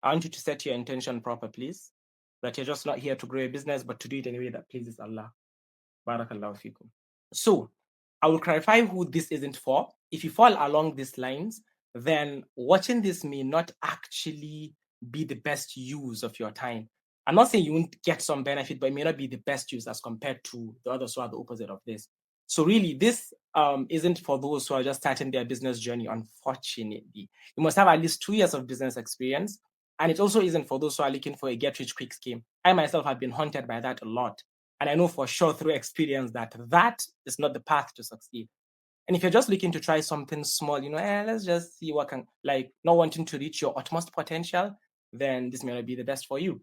I want you to set your intention proper, please. That you're just not here to grow a business, but to do it in a way that pleases Allah. Barakallahu fikum. So I will clarify who this isn't for. If you fall along these lines, then watching this may not actually be the best use of your time. I'm not saying you won't get some benefit, but it may not be the best use as compared to the others who are the opposite of this. So really, this isn't for those who are just starting their business journey, unfortunately. You must have at least 2 years of business experience. And it also isn't for those who are looking for a get-rich-quick scheme. I myself have been haunted by that a lot. And I know for sure through experience that that is not the path to succeed. And if you're just looking to try something small, let's just see what can, like, not wanting to reach your utmost potential, then this may not be the best for you.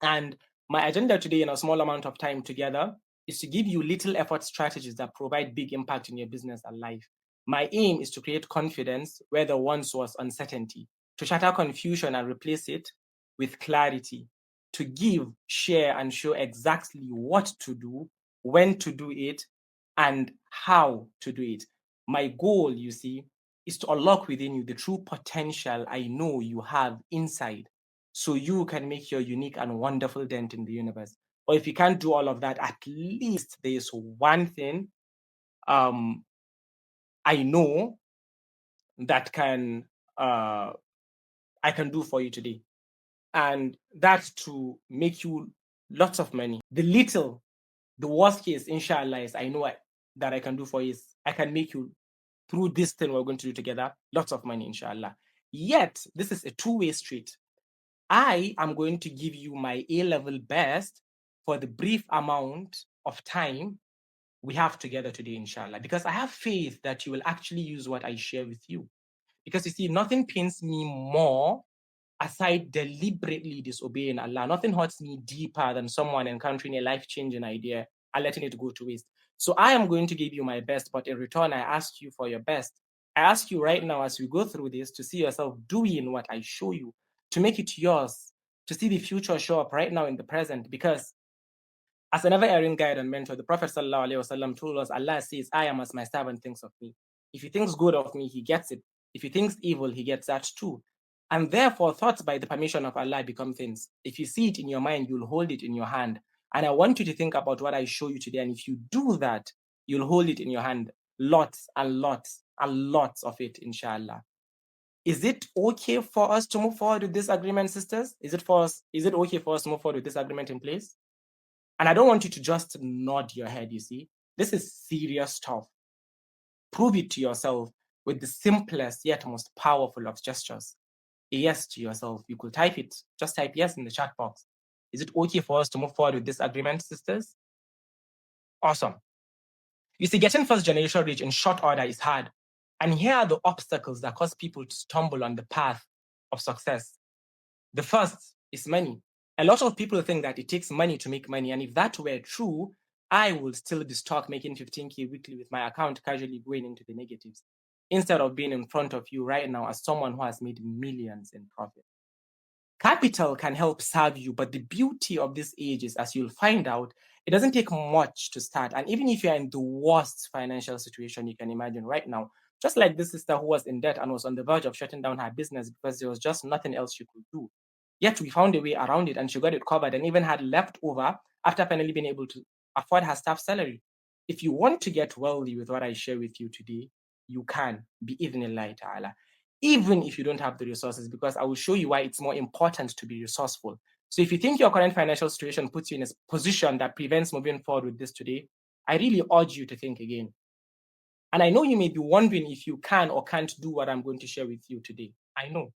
And my agenda today, in a small amount of time together, is to give you little effort strategies that provide big impact in your business and life. My aim is to create confidence where there once was uncertainty, to shatter confusion and replace it with clarity, to give, share, and show exactly what to do, when to do it, and how to do it. My goal, you see, is to unlock within you the true potential I know you have inside so you can make your unique and wonderful dent in the universe. Or if you can't do all of that, at least there is one thing um, I know that I can do for you today. And that's to make you lots of money. The worst case, inshallah, is that I can do for you is I can make you, through this thing we're going to do together, lots of money, inshallah. Yet, this is a two-way street. I am going to give you my A-level best for the brief amount of time we have together today, inshallah, because I have faith that you will actually use what I share with you. Because you see, nothing pains me more aside deliberately disobeying Allah. Nothing hurts me deeper than someone encountering a life-changing idea and letting it go to waste. So I am going to give you my best, but in return, I ask you for your best. I ask you right now as we go through this to see yourself doing what I show you, to make it yours, to see the future show up right now in the present. Because as a never-erring guide and mentor, the Prophet ﷺ told us, Allah says, I am as my servant thinks of me. If he thinks good of me, he gets it. If he thinks evil, he gets that too. And therefore, thoughts by the permission of Allah become things. If you see it in your mind, you'll hold it in your hand. And I want you to think about what I show you today. And if you do that, you'll hold it in your hand. Lots and lots and lots of it, inshallah. Is it okay for us to move forward with this agreement, sisters? Is it okay for us to move forward with this agreement in place? And I don't want you to just nod your head, you see. This is serious stuff. Prove it to yourself with the simplest yet most powerful of gestures. A yes to yourself. You could type it. Just type yes in the chat box. Is it okay for us to move forward with this agreement, sisters? Awesome. You see, getting first generation rich in short order is hard. And here are the obstacles that cause people to stumble on the path of success. The first is money. A lot of people think that it takes money to make money. And if that were true, I would still be stuck making 15K weekly with my account casually going into the negatives, instead of being in front of you right now as someone who has made millions in profit. Capital can help serve you, but the beauty of this age is, as you'll find out, it doesn't take much to start. And even if you're in the worst financial situation you can imagine right now, just like this sister who was in debt and was on the verge of shutting down her business because there was just nothing else she could do. Yet we found a way around it and she got it covered and even had leftover after finally being able to afford her staff salary. If you want to get wealthy with what I share with you today, you can, bi-idhnillahi ta'ala, even if you don't have the resources, because I will show you why it's more important to be resourceful. So if you think your current financial situation puts you in a position that prevents moving forward with this today, I really urge you to think again. And I know you may be wondering if you can or can't do what I'm going to share with you today. I know.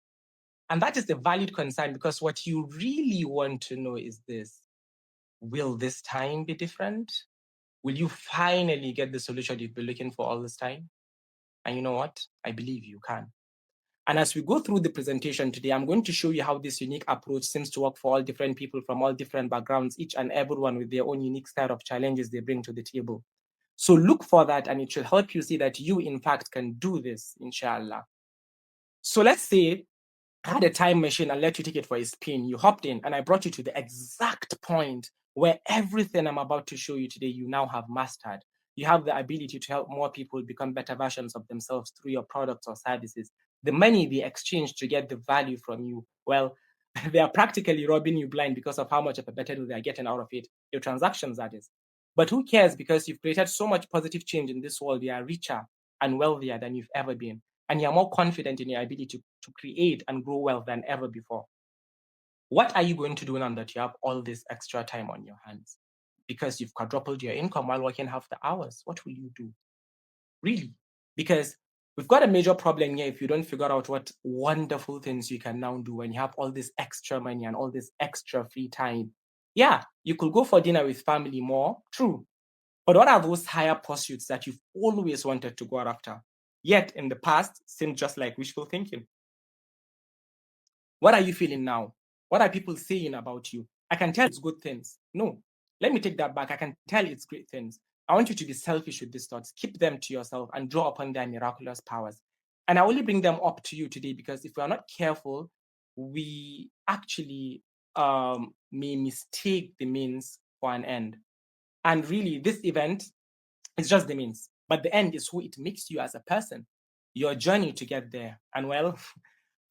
And that is a valid concern, because what you really want to know is this: will this time be different? Will you finally get the solution you've been looking for all this time? And you know what? I believe you can. And as we go through the presentation today, I'm going to show you how this unique approach seems to work for all different people from all different backgrounds, each and everyone with their own unique set of challenges they bring to the table. So look for that, and it should help you see that you, in fact, can do this, inshallah. So let's say I had a time machine and let you take it for a spin. You hopped in and I brought you to the exact point where everything I'm about to show you today, you now have mastered. You have the ability to help more people become better versions of themselves through your products or services. The money they exchange to get the value from you, well, They are practically robbing you blind because of how much of a better deal they are getting out of it. Your transactions, that is. But who cares? Because you've created so much positive change in this world. You are richer and wealthier than you've ever been. And you're more confident in your ability to create and grow wealth than ever before. What are you going to do now that you have all this extra time on your hands? Because you've quadrupled your income while working half the hours. What will you do? Really? Because we've got a major problem here if you don't figure out what wonderful things you can now do when you have all this extra money and all this extra free time. Yeah, you could go for dinner with family more, true. But what are those higher pursuits that you've always wanted to go after? Yet in the past seemed just like wishful thinking. What are you feeling now? What are people saying about you? I can tell it's good things. No, let me take that back. I can tell it's great things. I want you to be selfish with these thoughts. Keep them to yourself and draw upon their miraculous powers. And I only bring them up to you today because if we are not careful, we actually may mistake the means for an end. And really, this event is just the means, but the end is who it makes you as a person, your journey to get there. And well,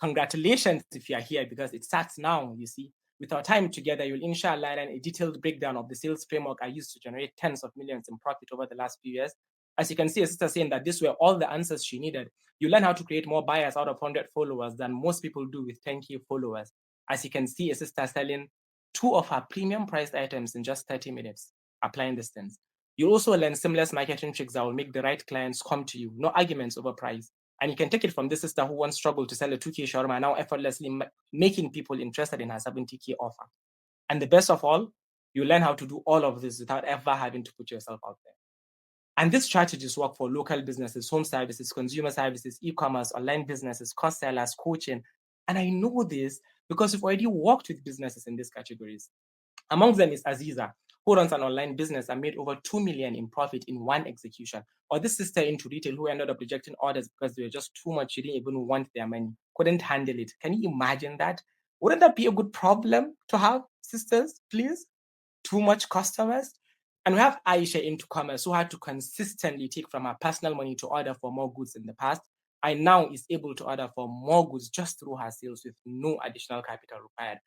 congratulations if you are here because it starts now, you see. With our time together, you'll inshallah learn a detailed breakdown of the sales framework I used to generate tens of millions in profit over the last few years. As you can see, a sister saying that these were all the answers she needed. You learn how to create more buyers out of 100 followers than most people do with 10K followers. As you can see, a sister selling 2 of her premium priced items in just 30 minutes, applying these things. You'll also learn seamless marketing tricks that will make the right clients come to you, no arguments over price. And you can take it from this sister who once struggled to sell a 2K shawarma, now effortlessly making people interested in her 70K offer. And the best of all, you learn how to do all of this without ever having to put yourself out there. And these strategies work for local businesses, home services, consumer services, e-commerce, online businesses, cost sellers, coaching. And I know this because we've already worked with businesses in these categories. Amongst them is Aziza, who runs an online business and made over 2 million in profit in one execution. Or this sister into retail who ended up rejecting orders because they were just too much. She didn't even want their money, couldn't handle it. Can you imagine that? Wouldn't that be a good problem to have, sisters, please? Too much customers? And we have Aisha into commerce who had to consistently take from her personal money to order for more goods in the past and now is able to order for more goods just through her sales with no additional capital required.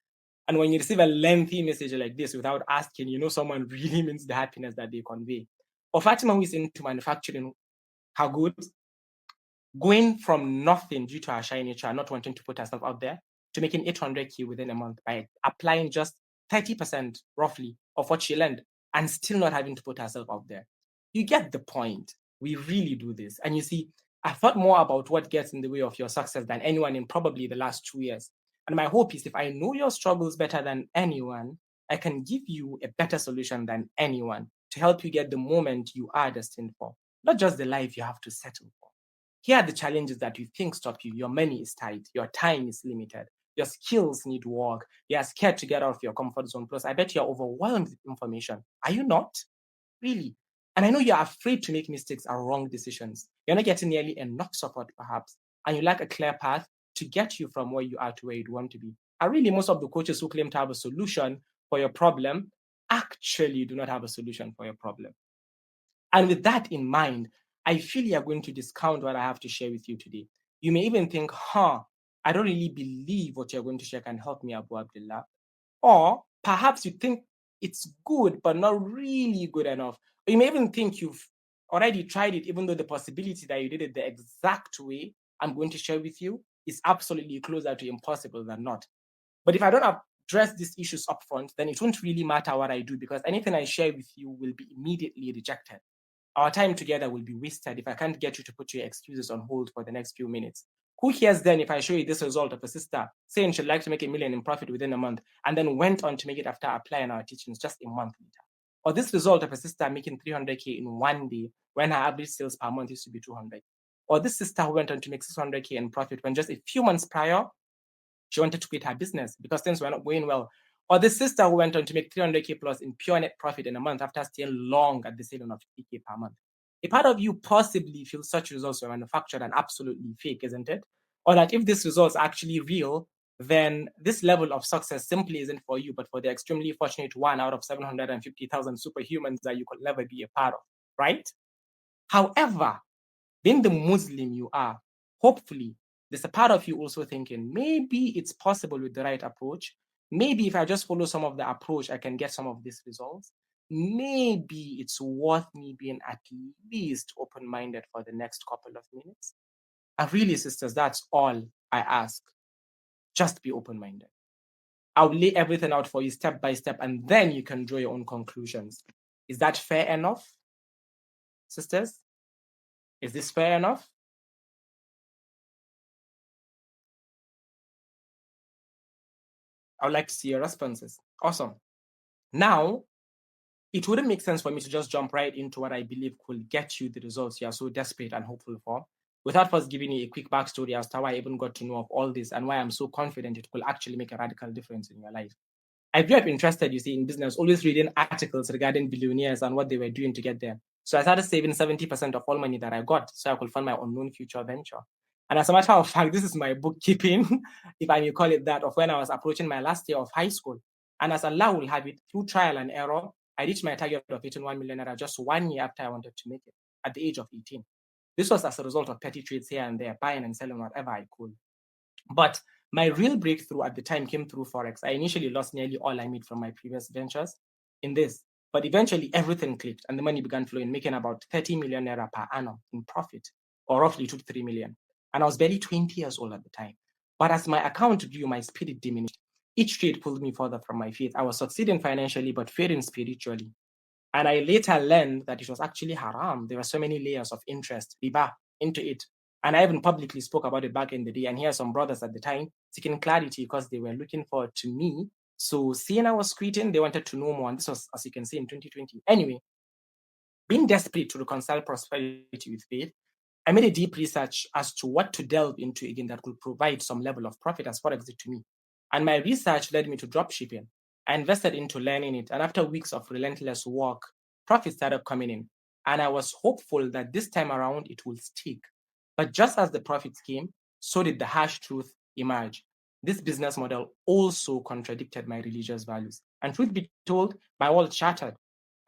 And when you receive a lengthy message like this without asking, you know someone really means the happiness that they convey. Or Fatima, who is into manufacturing her goods, going from nothing due to her shy nature, not wanting to put herself out there, to making 800K within a month by applying just 30% roughly of what she learned and still not having to put herself out there. You get the point. We really do this. And you see, I thought more about what gets in the way of your success than anyone in probably the last 2 years. And my hope is if I know your struggles better than anyone, I can give you a better solution than anyone to help you get the moment you are destined for, not just the life you have to settle for. Here are the challenges that you think stop you. Your money is tight, your time is limited, your skills need work, you're scared to get out of your comfort zone. Plus, I bet you're overwhelmed with information. Are you not? Really? And I know you're afraid to make mistakes or wrong decisions. You're not getting nearly enough support, perhaps, and you lack a clear path to get you from where you are to where you'd want to be. And really, most of the coaches who claim to have a solution for your problem actually do not have a solution for your problem. And with that in mind, I feel you're going to discount what I have to share with you today. You may even think, I don't really believe what you're going to share can help me, Abu Abdullah. Or perhaps you think it's good, but not really good enough. Or you may even think you've already tried it, even though the possibility that you did it the exact way I'm going to share with you is absolutely closer to impossible than not. But if I don't address these issues upfront, then it won't really matter what I do because anything I share with you will be immediately rejected. Our time together will be wasted if I can't get you to put your excuses on hold for the next few minutes. Who cares then if I show you this result of a sister saying she'd like to make $1 million in profit within a month and then went on to make it after applying our teachings just a month later? Or this result of a sister making 300K in one day when her average sales per month used to be 200. Or this sister who went on to make 600K in profit when just a few months prior, she wanted to quit her business because things were not going well. Or the sister who went on to make 300K plus in pure net profit in a month after staying long at the salon of 50K per month. A part of you possibly feels such results were manufactured and absolutely fake, isn't it? Or that if this results are actually real, then this level of success simply isn't for you, but for the extremely fortunate one out of 750,000 superhumans that you could never be a part of, right? However, being the Muslim you are, hopefully, there's a part of you also thinking, maybe it's possible with the right approach. Maybe if I just follow some of the approach, I can get some of these results. Maybe it's worth me being at least open minded for the next couple of minutes. And really, sisters, that's all I ask. Just be open minded. I'll lay everything out for you step by step, and then you can draw your own conclusions. Is that fair enough, sisters? Is this fair enough? I would like to see your responses. Awesome. Now, it wouldn't make sense for me to just jump right into what I believe could get you the results you are so desperate and hopeful for, without first giving you a quick backstory as to how I even got to know of all this and why I'm so confident it will actually make a radical difference in your life. I grew up interested, you see, in business, always reading articles regarding billionaires and what they were doing to get there. So I started saving 70% of all money that I got so I could fund my unknown future venture. And as a matter of fact, this is my bookkeeping, if I may call it that, of when I was approaching my last year of high school. And as Allah will have it, through trial and error, I reached my target of 1 million naira just 1 year after I wanted to make it, at the age of 18. This was as a result of petty trades here and there, buying and selling whatever I could. But my real breakthrough at the time came through Forex. I initially lost nearly all I made from my previous ventures in this, but eventually everything clicked and the money began flowing, making about 30 million naira per annum in profit, or roughly 2 to 3 million. And I was barely 20 years old at the time. But as my account grew, my spirit diminished. Each trade pulled me further from my faith. I was succeeding financially, but failing spiritually. And I later learned that it was actually haram. There were so many layers of interest, riba, into it. And I even publicly spoke about it back in the day. And here are some brothers at the time seeking clarity because they were looking forward to me. So seeing I was quitting, they wanted to know more. And this was, as you can see, in 2020. Anyway, being desperate to reconcile prosperity with faith, I made a deep research as to what to delve into again that could provide some level of profit as Forex did to me. And my research led me to dropshipping. I invested into learning it. And after weeks of relentless work, profits started coming in. And I was hopeful that this time around it will stick. But just as the profits came, so did the harsh truth emerge. This business model also contradicted my religious values. And truth be told, my world shattered.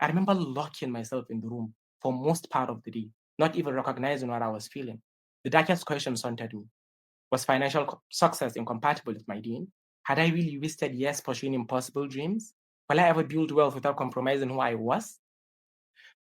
I remember locking myself in the room for most part of the day, not even recognizing what I was feeling. The darkest question haunted me. Was financial success incompatible with my deen? Had I really wasted years pursuing impossible dreams? Will I ever build wealth without compromising who I was?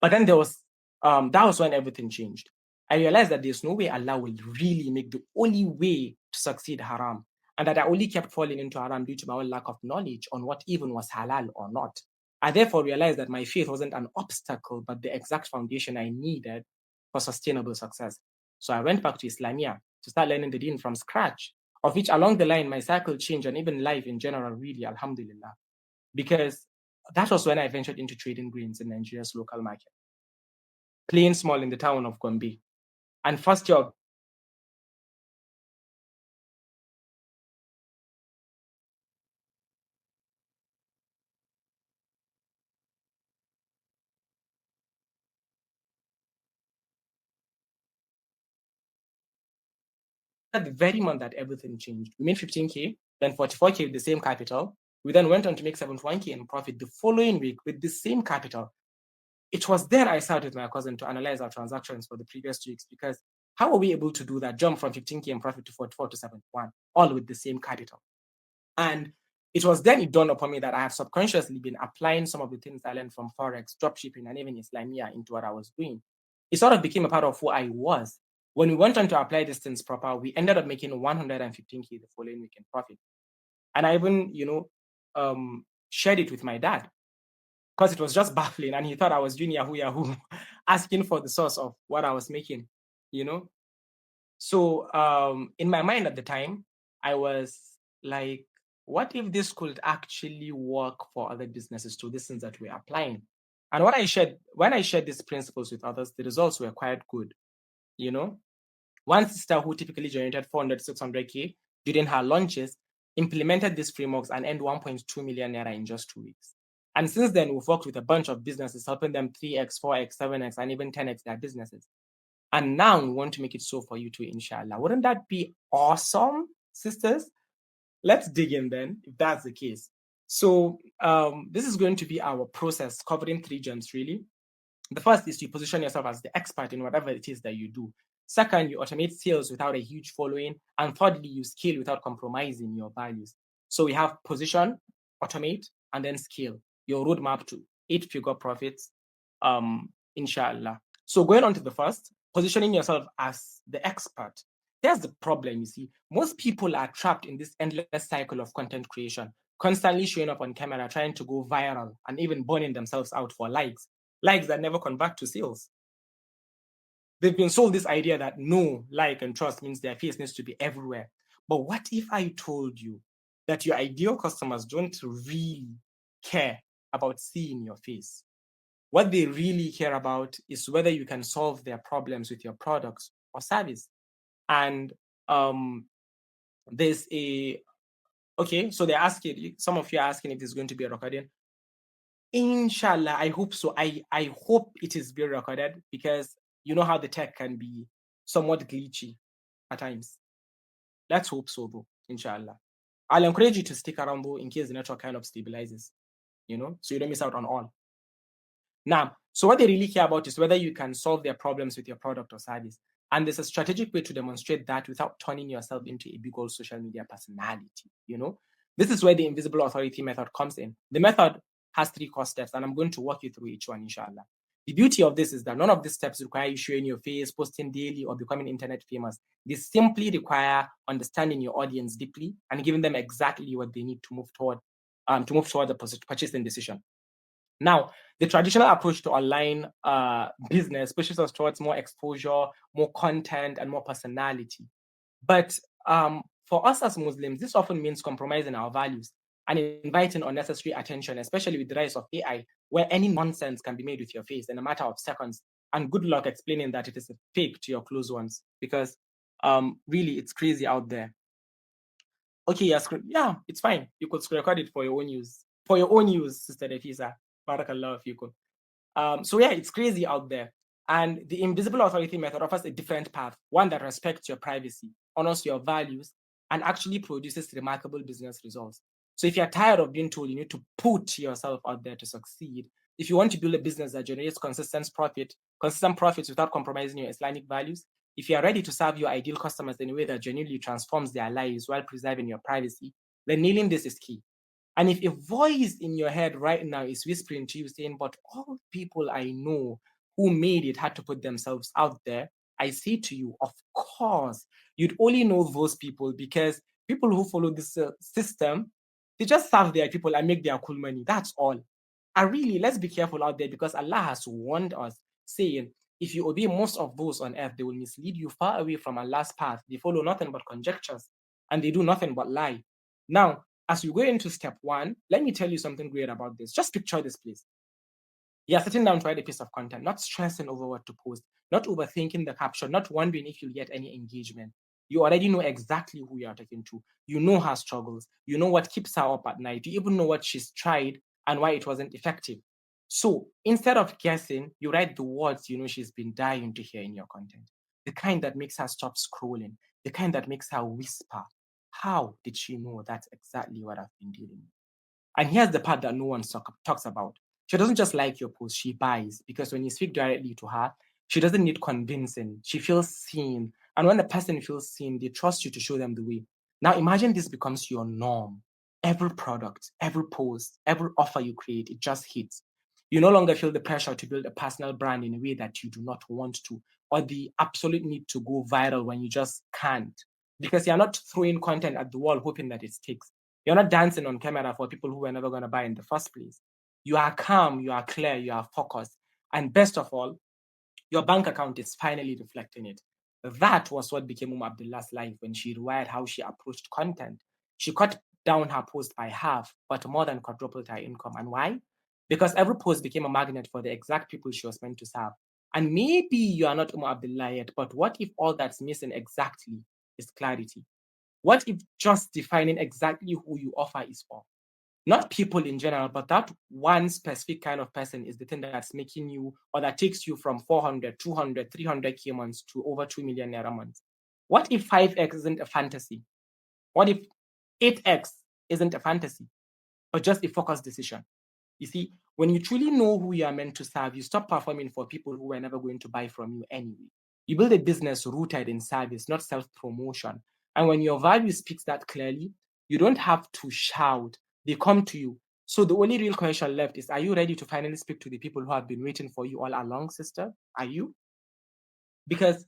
But then there was that was when everything changed. I realized that there's no way Allah will really make the only way to succeed haram, and that I only kept falling into haram due to my own lack of knowledge on what even was halal or not. I therefore realized that my faith wasn't an obstacle, but the exact foundation I needed for sustainable success. So I went back to Islamia to start learning the deen from scratch, of which along the line my cycle changed and even life in general, really, alhamdulillah. Because that was when I ventured into trading grains in Nigeria's local market, playing small in the town of Gombe. And first job, at the very month that everything changed, we made 15K, then 44K with the same capital. We then went on to make 71K in profit the following week with the same capital. It was then I sat with my cousin to analyze our transactions for the previous 2 weeks, because how are we able to do that jump from 15K in profit to 44 to 71, all with the same capital? And it was then it dawned upon me that I have subconsciously been applying some of the things I learned from Forex, dropshipping, and even Islamia into what I was doing. It sort of became a part of who I was. When we went on to apply these things proper, we ended up making 115K the following week in profit. And I even, shared it with my dad because it was just baffling. And he thought I was doing Yahoo, asking for the source of what I was making, you know? So in my mind at the time, I was like, what if this could actually work for other businesses too, these things that we're applying? And when I shared these principles with others, the results were quite good. You know, one sister who typically generated 400, 600K during her launches implemented these frameworks and earned 1.2 million naira in just 2 weeks. And since then, we've worked with a bunch of businesses, helping them 3x, 4x, 7x, and even 10x their businesses. And now we want to make it so for you too, inshallah. Wouldn't that be awesome, sisters? Let's dig in then, if that's the case. So this is going to be our process covering 3 gems, really. The first is to position yourself as the expert in whatever it is that you do. Second, you automate sales without a huge following. And thirdly, you scale without compromising your values. So we have position, automate, and then scale. Your roadmap to 8-figure profits, inshallah. So going on to the first, positioning yourself as the expert. Here's the problem, you see. Most people are trapped in this endless cycle of content creation, constantly showing up on camera, trying to go viral, and even burning themselves out for likes that never convert to sales. They've been sold this idea that know, like, and trust means their face needs to be everywhere. But what if I told you that your ideal customers don't really care about seeing your face? What they really care about is whether you can solve their problems with your products or service. And there's okay, so they're asking, some of you are asking if there's going to be a recording. Inshallah, I hope so. I hope it is being recorded, because you know how the tech can be somewhat glitchy at times. Let's hope so, though, inshallah. I'll encourage you to stick around, though, in case the network kind of stabilizes, so you don't miss out on all. Now, so what they really care about is whether you can solve their problems with your product or service. And there's a strategic way to demonstrate that without turning yourself into a big old social media personality. This is where the invisible authority method comes in. The method has 3 core steps, and I'm going to walk you through each one, inshallah. The beauty of this is that none of these steps require you showing your face, posting daily, or becoming internet famous. They simply require understanding your audience deeply and giving them exactly what they need to move toward the purchasing decision. Now, the traditional approach to online business pushes us towards more exposure, more content, and more personality. But for us as Muslims, this often means compromising our values and inviting unnecessary attention, especially with the rise of AI, where any nonsense can be made with your face in a matter of seconds. And good luck explaining that it is a fake to your close ones, because really, it's crazy out there. Okay, yeah, it's fine. You could record it for your own use. For your own use, Sister Nefisa. Barakallah if you could. So yeah, it's crazy out there. And the invisible authority method offers a different path, one that respects your privacy, honors your values, and actually produces remarkable business results. So if you're tired of being told you need to put yourself out there to succeed, if you want to build a business that generates consistent profits without compromising your Islamic values, if you are ready to serve your ideal customers in a way that genuinely transforms their lives while preserving your privacy, then nailing this is key. And if a voice in your head right now is whispering to you saying, but all people I know who made it had to put themselves out there, I say to you, of course, you'd only know those people because people who follow this system, they just serve their people and make their cool money. That's all. And really, let's be careful out there, because Allah has warned us, saying, if you obey most of those on earth, they will mislead you far away from Allah's path. They follow nothing but conjectures, and they do nothing but lie. Now, as we go into step 1, let me tell you something great about this. Just picture this, please. You're sitting down to write a piece of content, not stressing over what to post, not overthinking the caption, not wondering if you'll get any engagement. You already know exactly who you're talking to. You know her struggles. You know what keeps her up at night. You even know what she's tried and why it wasn't effective. So instead of guessing, you write the words you know she's been dying to hear in your content. The kind that makes her stop scrolling, the kind that makes her whisper, how did she know that's exactly what I've been dealing with? And here's the part that no one talks about. She doesn't just like your post, she buys, because when you speak directly to her, she doesn't need convincing. She feels seen. And when the person feels seen, they trust you to show them the way. Now imagine this becomes your norm. Every product, every post, every offer you create, it just hits. You no longer feel the pressure to build a personal brand in a way that you do not want to, or the absolute need to go viral when you just can't. Because you're not throwing content at the wall hoping that it sticks. You're not dancing on camera for people who were never going to buy in the first place. You are calm, you are clear, you are focused. And best of all, your bank account is finally reflecting it. That was what became Abdullah's life when she rewired how she approached content. She cut down her post by half, but more than quadrupled her income. And why? Because every post became a magnet for the exact people she was meant to serve. And maybe you are not Abdullah yet, but what if all that's missing exactly is clarity? What if just defining exactly who you offer is for? Not people in general, but that one specific kind of person is the thing that's making you, or that takes you from 400, 200, 300K months to over 2 million naira months. What if 5x isn't a fantasy? What if 8x isn't a fantasy, but just a focused decision? You see, when you truly know who you are meant to serve, you stop performing for people who are never going to buy from you anyway. You build a business rooted in service, not self-promotion. And when your value speaks that clearly, you don't have to shout. They come to you. So the only real question left is, are you ready to finally speak to the people who have been waiting for you all along, sister? Are you? Because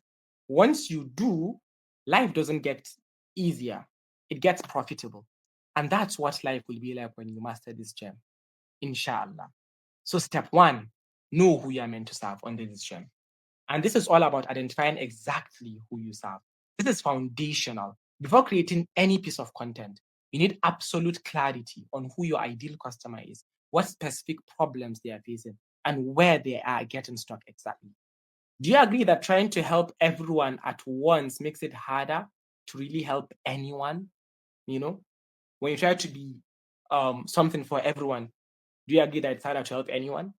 once you do, life doesn't get easier. It gets profitable. And that's what life will be like when you master this gem, inshallah. So step one, know who you are meant to serve under this gem. And this is all about identifying exactly who you serve. This is foundational. Before creating any piece of content, you need absolute clarity on who your ideal customer is, what specific problems they are facing, and where they are getting stuck exactly. Do you agree that trying to help everyone at once makes it harder to really help anyone? You know, when you try to be something for everyone, do you agree that it's harder to help anyone?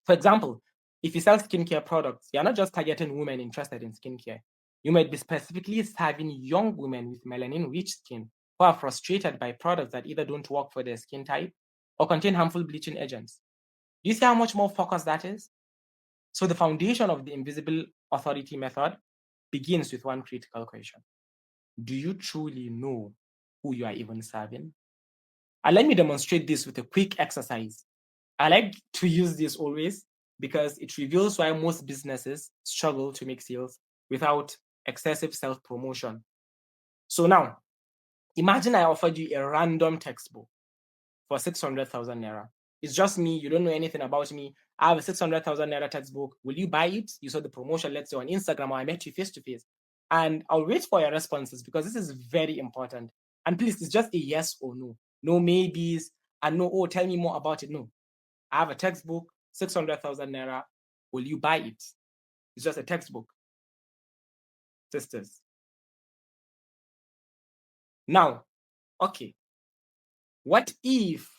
For example, if you sell skincare products, you're not just targeting women interested in skincare. You might be specifically serving young women with melanin rich skin who are frustrated by products that either don't work for their skin type or contain harmful bleaching agents. Do you see how much more focused that is? So, the foundation of the invisible authority method begins with one critical question: do you truly know who you are even serving? And let me demonstrate this with a quick exercise. I like to use this always because it reveals why most businesses struggle to make sales without excessive self promotion. So now, imagine I offered you a random textbook for 600,000 naira. It's just me. You don't know anything about me. I have a 600,000 naira textbook. Will you buy it? You saw the promotion, let's say on Instagram, or I met you face to face. And I'll wait for your responses because this is very important. And please, it's just a yes or no. No maybes and no, oh, tell me more about it. No. I have a textbook, 600,000 naira. Will you buy it? It's just a textbook. Sisters. Now, okay. What if?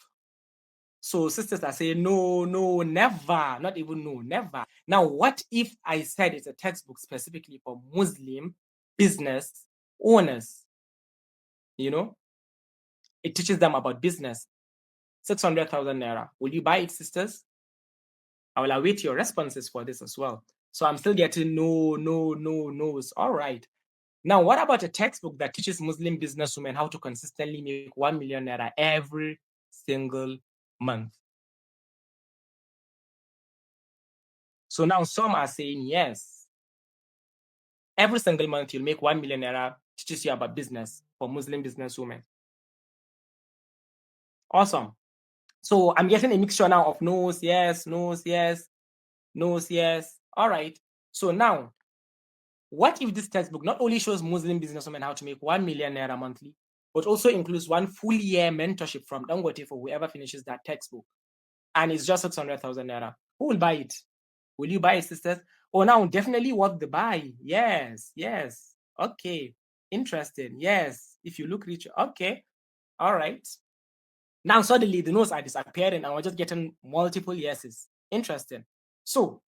So sisters are saying, no, no, never. Not even no, never. Now, what if I said it's a textbook specifically for Muslim business owners? You know, it teaches them about business. 600,000 naira. Will you buy it, sisters? I will await your responses for this as well. So I'm still getting no, no, no, no's. All right. Now, what about a textbook that teaches Muslim businesswomen how to consistently make 1 million naira every single month? So now some are saying yes. Every single month you'll make 1 million naira, teaches you about business for Muslim businesswomen. Awesome. So I'm getting a mixture now of no's, yes, no's, yes, no's, yes. All right. So now, what if this textbook not only shows Muslim businesswomen how to make 1 million naira monthly, but also includes one full year mentorship from Dangote for whoever finishes that textbook? And it's just 600,000 naira. Who will buy it? Will you buy it, sisters? Oh, now definitely worth the buy. Yes, yes. Okay. Interesting. Yes. If you look rich, okay. All right. Now suddenly the no's are disappearing and we're just getting multiple yeses. Interesting. So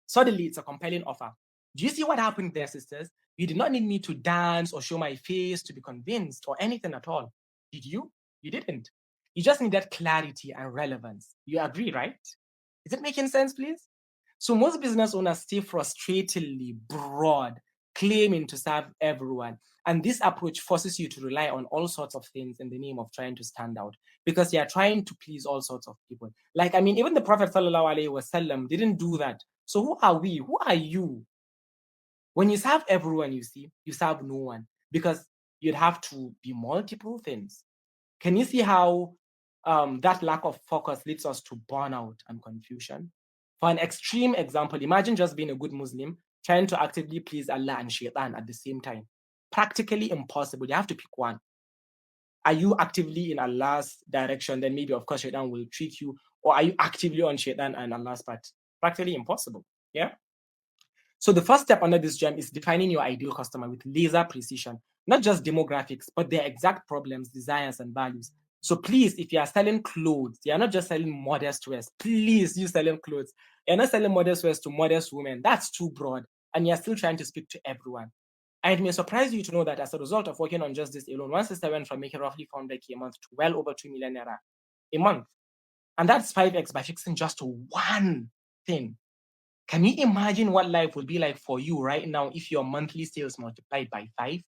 suddenly it's a compelling offer. Do you see what happened there, sisters? You did not need me to dance or show my face to be convinced or anything at all. Did you? You didn't. You just needed clarity and relevance. You agree, right? Is it making sense, please? So most business owners stay frustratingly broad, claiming to serve everyone. And this approach forces you to rely on all sorts of things in the name of trying to stand out because you are trying to please all sorts of people. Like, I mean, even the Prophet ﷺ didn't do that. So who are we? Who are you? When you serve everyone, you see, you serve no one because you'd have to be multiple things. Can you see how that lack of focus leads us to burnout and confusion? For an extreme example, imagine just being a good Muslim, trying to actively please Allah and Shaitan at the same time. Practically impossible. You have to pick one. Are you actively in Allah's direction? Then maybe, of course, Shaitan will trick you. Or are you actively on Shaitan and Allah's path? Practically impossible. Yeah. So the first step under this gem is defining your ideal customer with laser precision, not just demographics, but their exact problems, desires, and values. So please, if you are selling clothes, you are not just selling modest wears. Please, you selling clothes. You're not selling modest wears to modest women. That's too broad. And you're still trying to speak to everyone. And it may surprise you to know that as a result of working on just this alone, one sister went from making roughly 400K a month to well over 2 million naira a month. And that's 5x by fixing just one thing. Can you imagine what life would be like for you right now if your monthly sales multiplied by 5?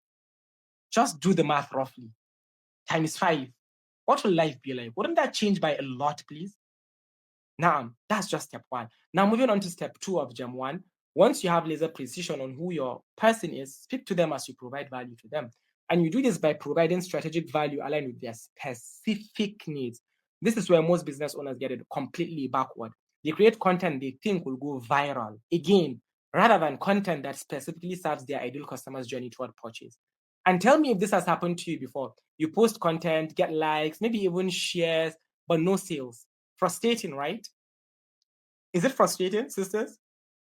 Just do the math roughly. Times 5. What will life be like? Wouldn't that change by a lot, please? Now, that's just step 1. Now, moving on to step 2 of Gem 1. Once you have laser precision on who your person is, speak to them as you provide value to them. And you do this by providing strategic value aligned with their specific needs. This is where most business owners get it completely backward. They create content they think will go viral, again, rather than content that specifically serves their ideal customer's journey toward purchase. And tell me if this has happened to you before. You post content, get likes, maybe even shares, but no sales. Frustrating, right? Is it frustrating, sisters?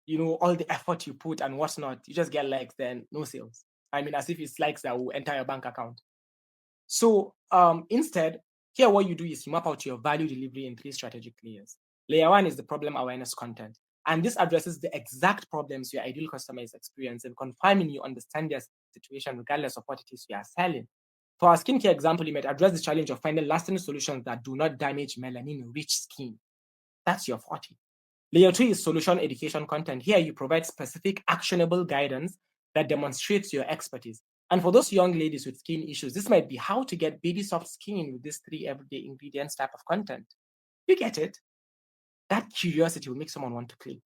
You know, all the effort you put and whatnot, you just get likes, then no sales. I mean, as if it's likes that will enter your bank account. So instead, here what you do is you map out your value delivery in 3 strategic layers. Layer 1 is the problem awareness content. And this addresses the exact problems your ideal customer is experiencing, confirming you understand their situation regardless of what it is you are selling. For our skincare example, you might address the challenge of finding lasting solutions that do not damage melanin-rich skin. That's your 40. Layer 2 is solution education content. Here you provide specific actionable guidance that demonstrates your expertise. And for those young ladies with skin issues, this might be how to get baby soft skin with these 3 everyday ingredients type of content. You get it? That curiosity will make someone want to click.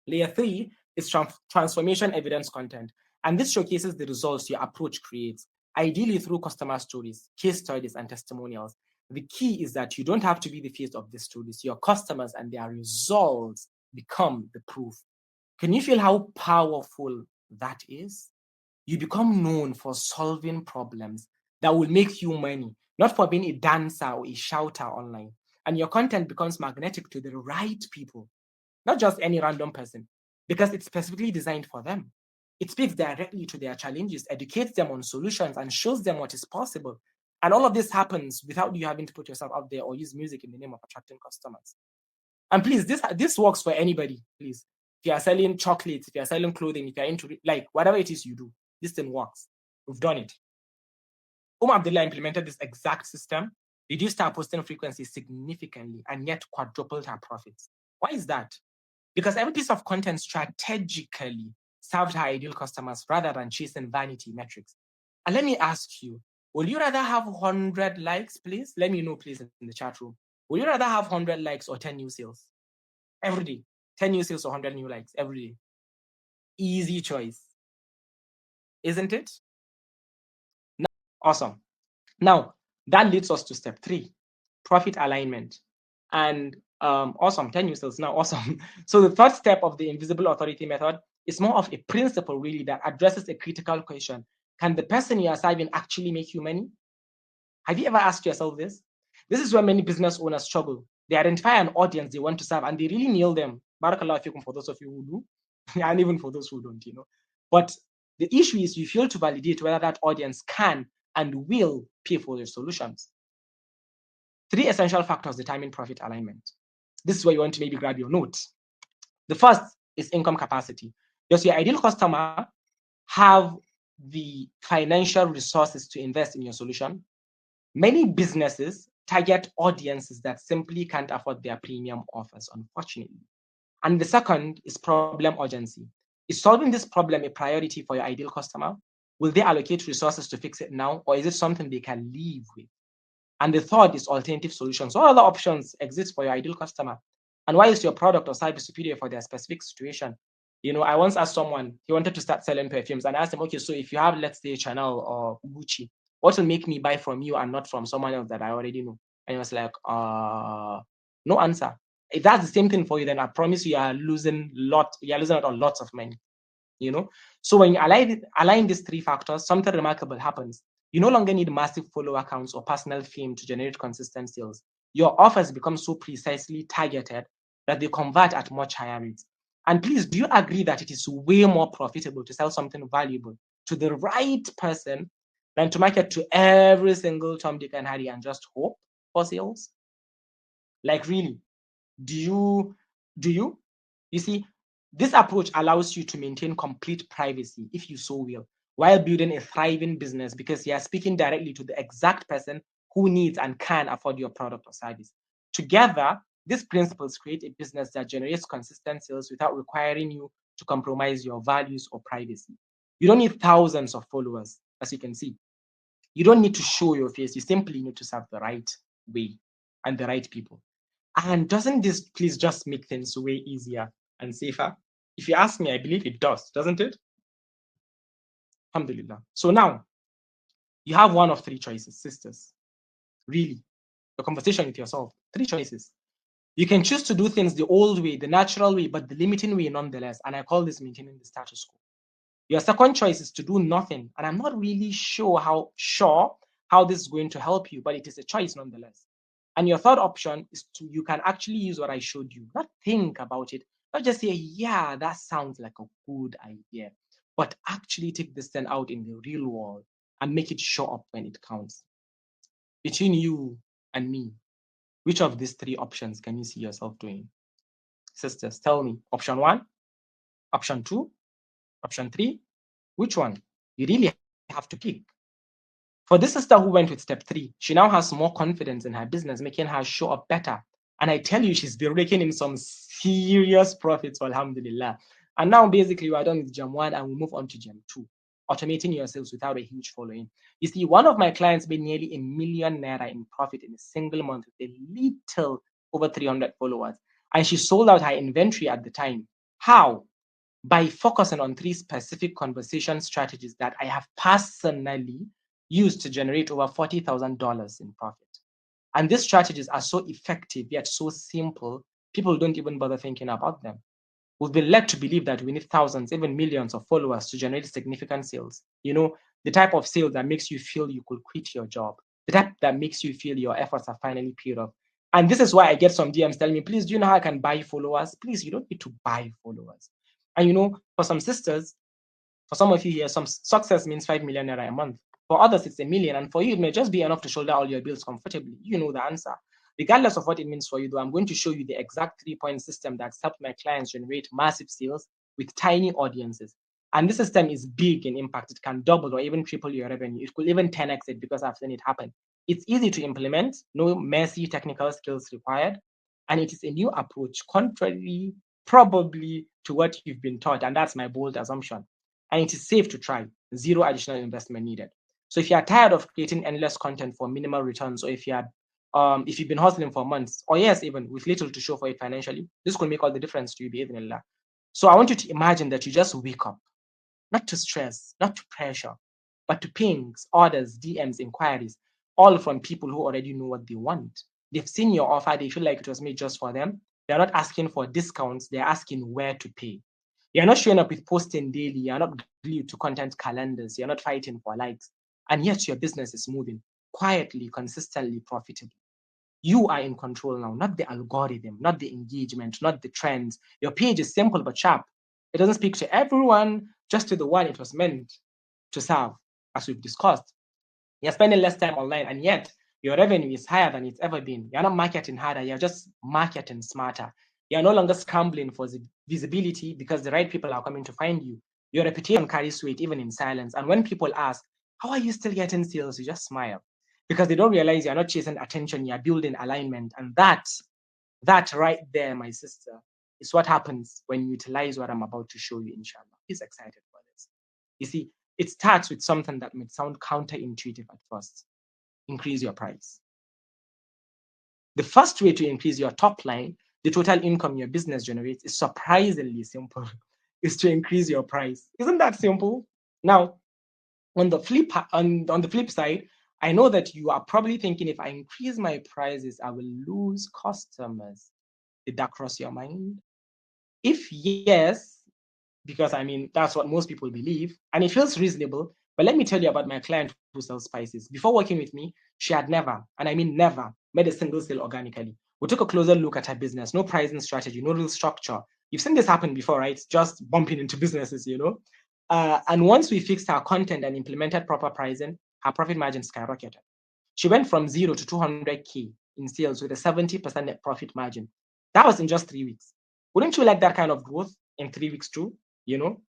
Layer 3 is transformation evidence content. And this showcases the results your approach creates, ideally through customer stories, case studies, and testimonials. The key is that you don't have to be the face of the stories. Your customers and their results become the proof. Can you feel how powerful that is? You become known for solving problems that will make you money, not for being a dancer or a shouter online. And your content becomes magnetic to the right people, not just any random person, because it's specifically designed for them. It speaks directly to their challenges, educates them on solutions, and shows them what is possible. And all of this happens without you having to put yourself out there or use music in the name of attracting customers. And please, this works for anybody, please. If you are selling chocolates, if you are selling clothing, if you're into like whatever it is you do, this thing works. We've done it. Abdullah implemented this exact system, reduced our posting frequency significantly, and yet quadrupled our profits. Why is that? Because every piece of content strategically served her ideal customers rather than chasing vanity metrics. And let me ask you, will you rather have 100 likes, please? Let me know, please, in the chat room. Will you rather have 100 likes or 10 new sales? Every day. 10 new sales or 100 new likes every day. Easy choice. Isn't it? Awesome. Now, that leads us to step 3, profit alignment. And awesome, 10 new sales. Now, awesome. So the third step of the invisible authority method is more of a principle, really, that addresses a critical question. Can the person you are serving actually make you money? Have you ever asked yourself this? This is where many business owners struggle. They identify an audience they want to serve and they really nail them. Barakallah fikum for those of you who do, and even for those who don't, you know. But the issue is you fail to validate whether that audience can and will pay for your solutions. 3 essential factors determine profit alignment. This is where you want to maybe grab your notes. The first is income capacity. Does your ideal customer have the financial resources to invest in your solution? Many businesses target audiences that simply can't afford their premium offers, unfortunately. And the second is problem urgency. Is solving this problem a priority for your ideal customer? Will they allocate resources to fix it now, or is it something they can live with? And the third is alternative solutions. What other options exist for your ideal customer? And why is your product or service superior for their specific situation? You know, I once asked someone, he wanted to start selling perfumes, and I asked him, okay, so if you have, let's say, Chanel or Gucci, what will make me buy from you and not from someone else that I already know? And he was like, no answer. If that's the same thing for you, then I promise you are losing out on lots of money. You know, so when you align these 3 factors, something remarkable happens. You no longer need massive follower counts or personal fame to generate consistent sales. Your offers become so precisely targeted that they convert at much higher rates. And please, do you agree that it is way more profitable to sell something valuable to the right person than to market to every single Tom, Dick, and Harry and just hope for sales? Like, really? Do you? You see, this approach allows you to maintain complete privacy, if you so will, while building a thriving business because you are speaking directly to the exact person who needs and can afford your product or service. Together, These principles create a business that generates consistent sales without requiring you to compromise your values or privacy. You don't need thousands of followers, as you can see. You don't need to show your face. You simply need to serve the right way and the right people. And doesn't this please just make things way easier and safer? If you ask me, I believe it does, doesn't it? Alhamdulillah. So now you have one of three choices, sisters. Really, a conversation with yourself. Three choices. You can choose to do things the old way, the natural way, but the limiting way nonetheless. And I call this maintaining the status quo. Your second choice is to do nothing. And I'm not really sure how this is going to help you, but it is a choice nonetheless. And your third option is you can actually use what I showed you, not think about it, not just say, yeah, that sounds like a good idea, but actually take this thing out in the real world and make it show up when it counts. Between you and me, which of these three options can you see yourself doing? Sisters, tell me. Option 1, option 2, option 3. Which one? You really have to pick. For this sister who went with step 3, she now has more confidence in her business, making her show up better. And I tell you, she's been raking in some serious profits, alhamdulillah. And now basically we are done with Gem 1 and we move on to Gem 2, automating your sales without a huge following. You see, one of my clients made nearly ₦1 million in profit in a single month with a little over 300 followers. And she sold out her inventory at the time. How? By focusing on 3 specific conversation strategies that I have personally used to generate over $40,000 in profit. And these strategies are so effective yet so simple, people don't even bother thinking about them. We've been led to believe that we need thousands, even millions of followers to generate significant sales. You know, the type of sale that makes you feel you could quit your job, the type that makes you feel your efforts are finally paid off. And this is why I get some DMs telling me, please, do you know how I can buy followers? Please, you don't need to buy followers. And you know, for some sisters, for some of you here, some success means 5 million naira a month. For others, it's 1 million. And for you, it may just be enough to shoulder all your bills comfortably. You know the answer. Regardless of what it means for you, though, I'm going to show you the exact 3-point system that's helped my clients generate massive sales with tiny audiences. And this system is big in impact. It can double or even triple your revenue. It could even 10x it because I've seen it happen. It's easy to implement, no messy technical skills required. And it is a new approach, contrary probably to what you've been taught. And that's my bold assumption. And it is safe to try, 0 additional investment needed. So if you are tired of creating endless content for minimal returns, or if you've been hustling for months, or yes, even with little to show for it financially, this could make all the difference to you, bi'idhnillah. So I want you to imagine that you just wake up, not to stress, not to pressure, but to pings, orders, DMs, inquiries, all from people who already know what they want. They've seen your offer, they feel like it was made just for them. They're not asking for discounts, they're asking where to pay. You're not showing up with posting daily, you're not glued to content calendars, you're not fighting for likes, and yet your business is moving quietly, consistently, profitably. You are in control now, not the algorithm, not the engagement, not the trends. Your page is simple but sharp. It doesn't speak to everyone, just to the one it was meant to serve, as we've discussed. You're spending less time online, and yet your revenue is higher than it's ever been. You're not marketing harder, you're just marketing smarter. You're no longer scrambling for the visibility because the right people are coming to find you. Your reputation carries weight even in silence. And when people ask, how are you still getting sales? You just smile because they don't realize you're not chasing attention, you're building alignment. And that right there, my sister, is what happens when you utilize what I'm about to show you, inshallah. He's excited for this. You see, it starts with something that might sound counterintuitive at first. Increase your price. The first way to increase your top line, the total income your business generates, is surprisingly simple. Is to increase your price. Isn't that simple? Now, on the flip side, I know that you are probably thinking, if I increase my prices, I will lose customers. Did that cross your mind? If yes, because I mean, that's what most people believe, and it feels reasonable. But let me tell you about my client who sells spices. Before working with me, she had never, and I mean never, made a single sale organically. We took a closer look at her business, no pricing strategy, no real structure. You've seen this happen before, right? Just bumping into businesses, you know? And once we fixed our content and implemented proper pricing, her profit margin skyrocketed. She went from 0 to 200K in sales with a 70% net profit margin. That was in just 3 weeks. Wouldn't you like that kind of growth in 3 weeks too? You know,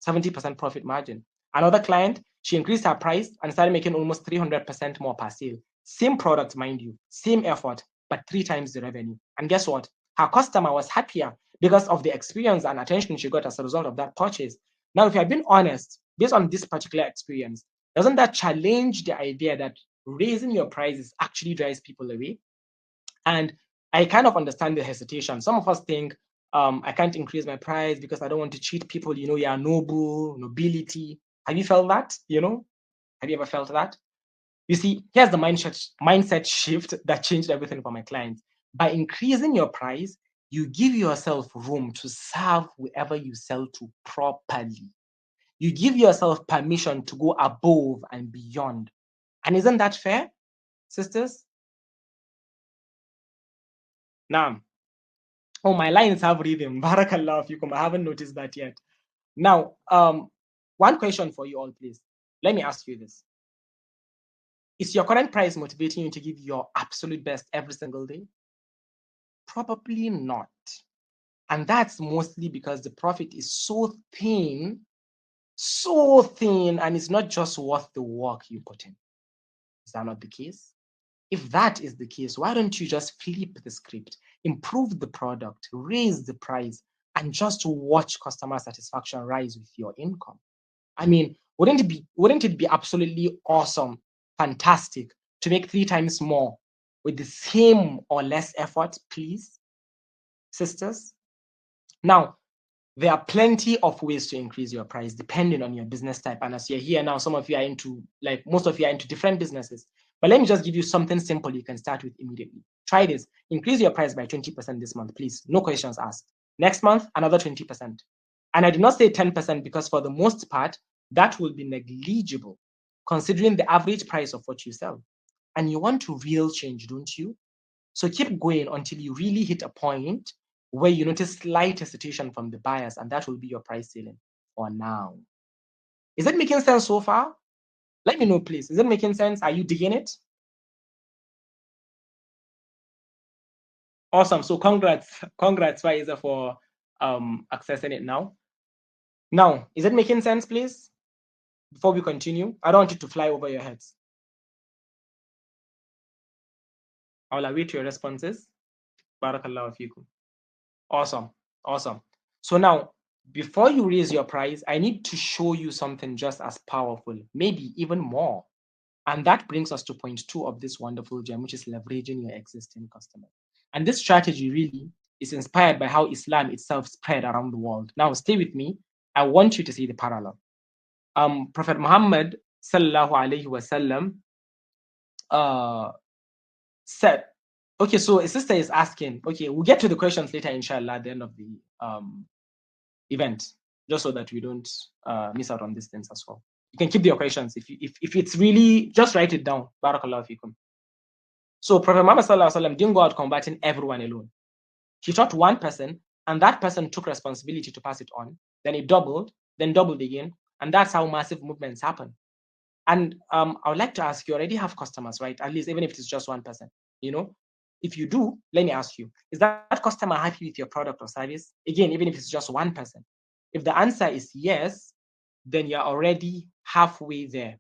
70% profit margin. Another client, she increased her price and started making almost 300% more per sale. Same product, mind you, same effort, but 3 times the revenue. And guess what? Her customer was happier because of the experience and attention she got as a result of that purchase. Now, if you're being honest, based on this particular experience, doesn't that challenge the idea that raising your prices actually drives people away? And I kind of understand the hesitation. Some of us think, I can't increase my price because I don't want to cheat people. You are noble, nobility. Have you felt that? Have you ever felt that? You see, here's the mindset shift that changed everything for my clients. By increasing your price, you give yourself room to serve whoever you sell to properly. You give yourself permission to go above and beyond. And isn't that fair, sisters? Now, oh, my lines have rhythm. Barakallah fikum. I haven't noticed that yet. Now, one question for you all, please. Let me ask you this. Is your current price motivating you to give your absolute best every single day? Probably not. And that's mostly because the profit is so thin, and it's not just worth the work you put in. Is that not the case? If that is the case, why don't you just flip the script, improve the product, raise the price, and just watch customer satisfaction rise with your income? I mean, wouldn't it be absolutely awesome, fantastic to make 3 times more with the same or less effort, please, sisters? Now, there are plenty of ways to increase your price depending on your business type. And as you're here now, some of you are into, like most of you are into different businesses. But let me just give you something simple you can start with immediately. Try this. Increase your price by 20% this month, please. No questions asked. Next month, another 20%. And I did not say 10% because for the most part, that will be negligible considering the average price of what you sell. And you want to real change, don't you? So keep going until you really hit a point where you notice slight hesitation from the buyers, and that will be your price ceiling for now. Is it making sense so far? Let me know, please. Is it making sense? Are you digging it? Awesome. So congrats, Faiza, for accessing it now. Now, is it making sense, please? Before we continue, I don't want it to fly over your heads. I'll await your responses. Barakallahu fikum. Awesome. So now, before you raise your price, I need to show you something just as powerful, maybe even more. And that brings us to point 2 of this wonderful gem, which is leveraging your existing customer. And this strategy really is inspired by how Islam itself spread around the world. Now, stay with me. I want you to see the parallel. Prophet Muhammad sallallahu alaihi wasallam said, okay, so a sister is asking, okay, we'll get to the questions later, inshallah, at the end of the event, just so that we don't miss out on these things as well. You can keep your questions. If it's really, just write it down. Barakallahu fikum. So Prophet Muhammad sallallahu alaihi wasallam didn't go out combating everyone alone. He taught one person, and that person took responsibility to pass it on. Then it doubled, then doubled again, and that's how massive movements happen. And I would like to ask, you already have customers, right? At least even if it's just one person, If you do, let me ask you, is that customer happy with your product or service? Again, even if it's just one person. If the answer is yes, then you're already halfway there.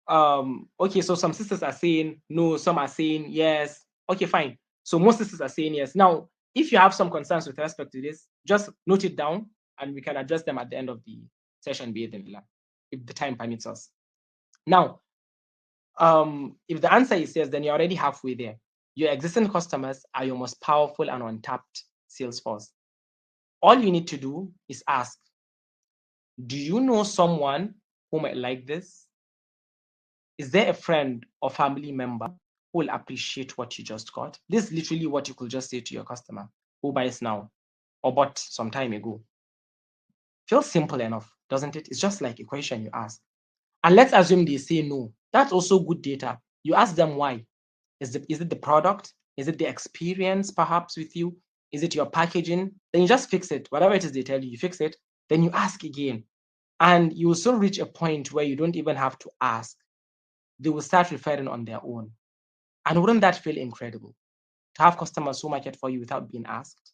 Okay, so some sisters are saying no, some are saying yes. Okay, fine. So most sisters are saying yes. Now, if you have some concerns with respect to this, just note it down and we can address them at the end of the session, if the time permits us. Now, if the answer is yes, then you're already halfway there. Your existing customers are your most powerful and untapped sales force. All you need to do is ask, do you know someone who might like this? Is there a friend or family member who will appreciate what you just got? This is literally what you could just say to your customer who buys now or bought some time ago. Feels simple enough, doesn't it? It's just like a question you ask. And let's assume they say no. That's also good data. You ask them why. Is it the product? Is it the experience perhaps with you? Is it your packaging? Then you just fix it. Whatever it is they tell you, you fix it. Then you ask again. And you will soon reach a point where you don't even have to ask. They will start referring on their own. And wouldn't that feel incredible? To have customers who market for you without being asked,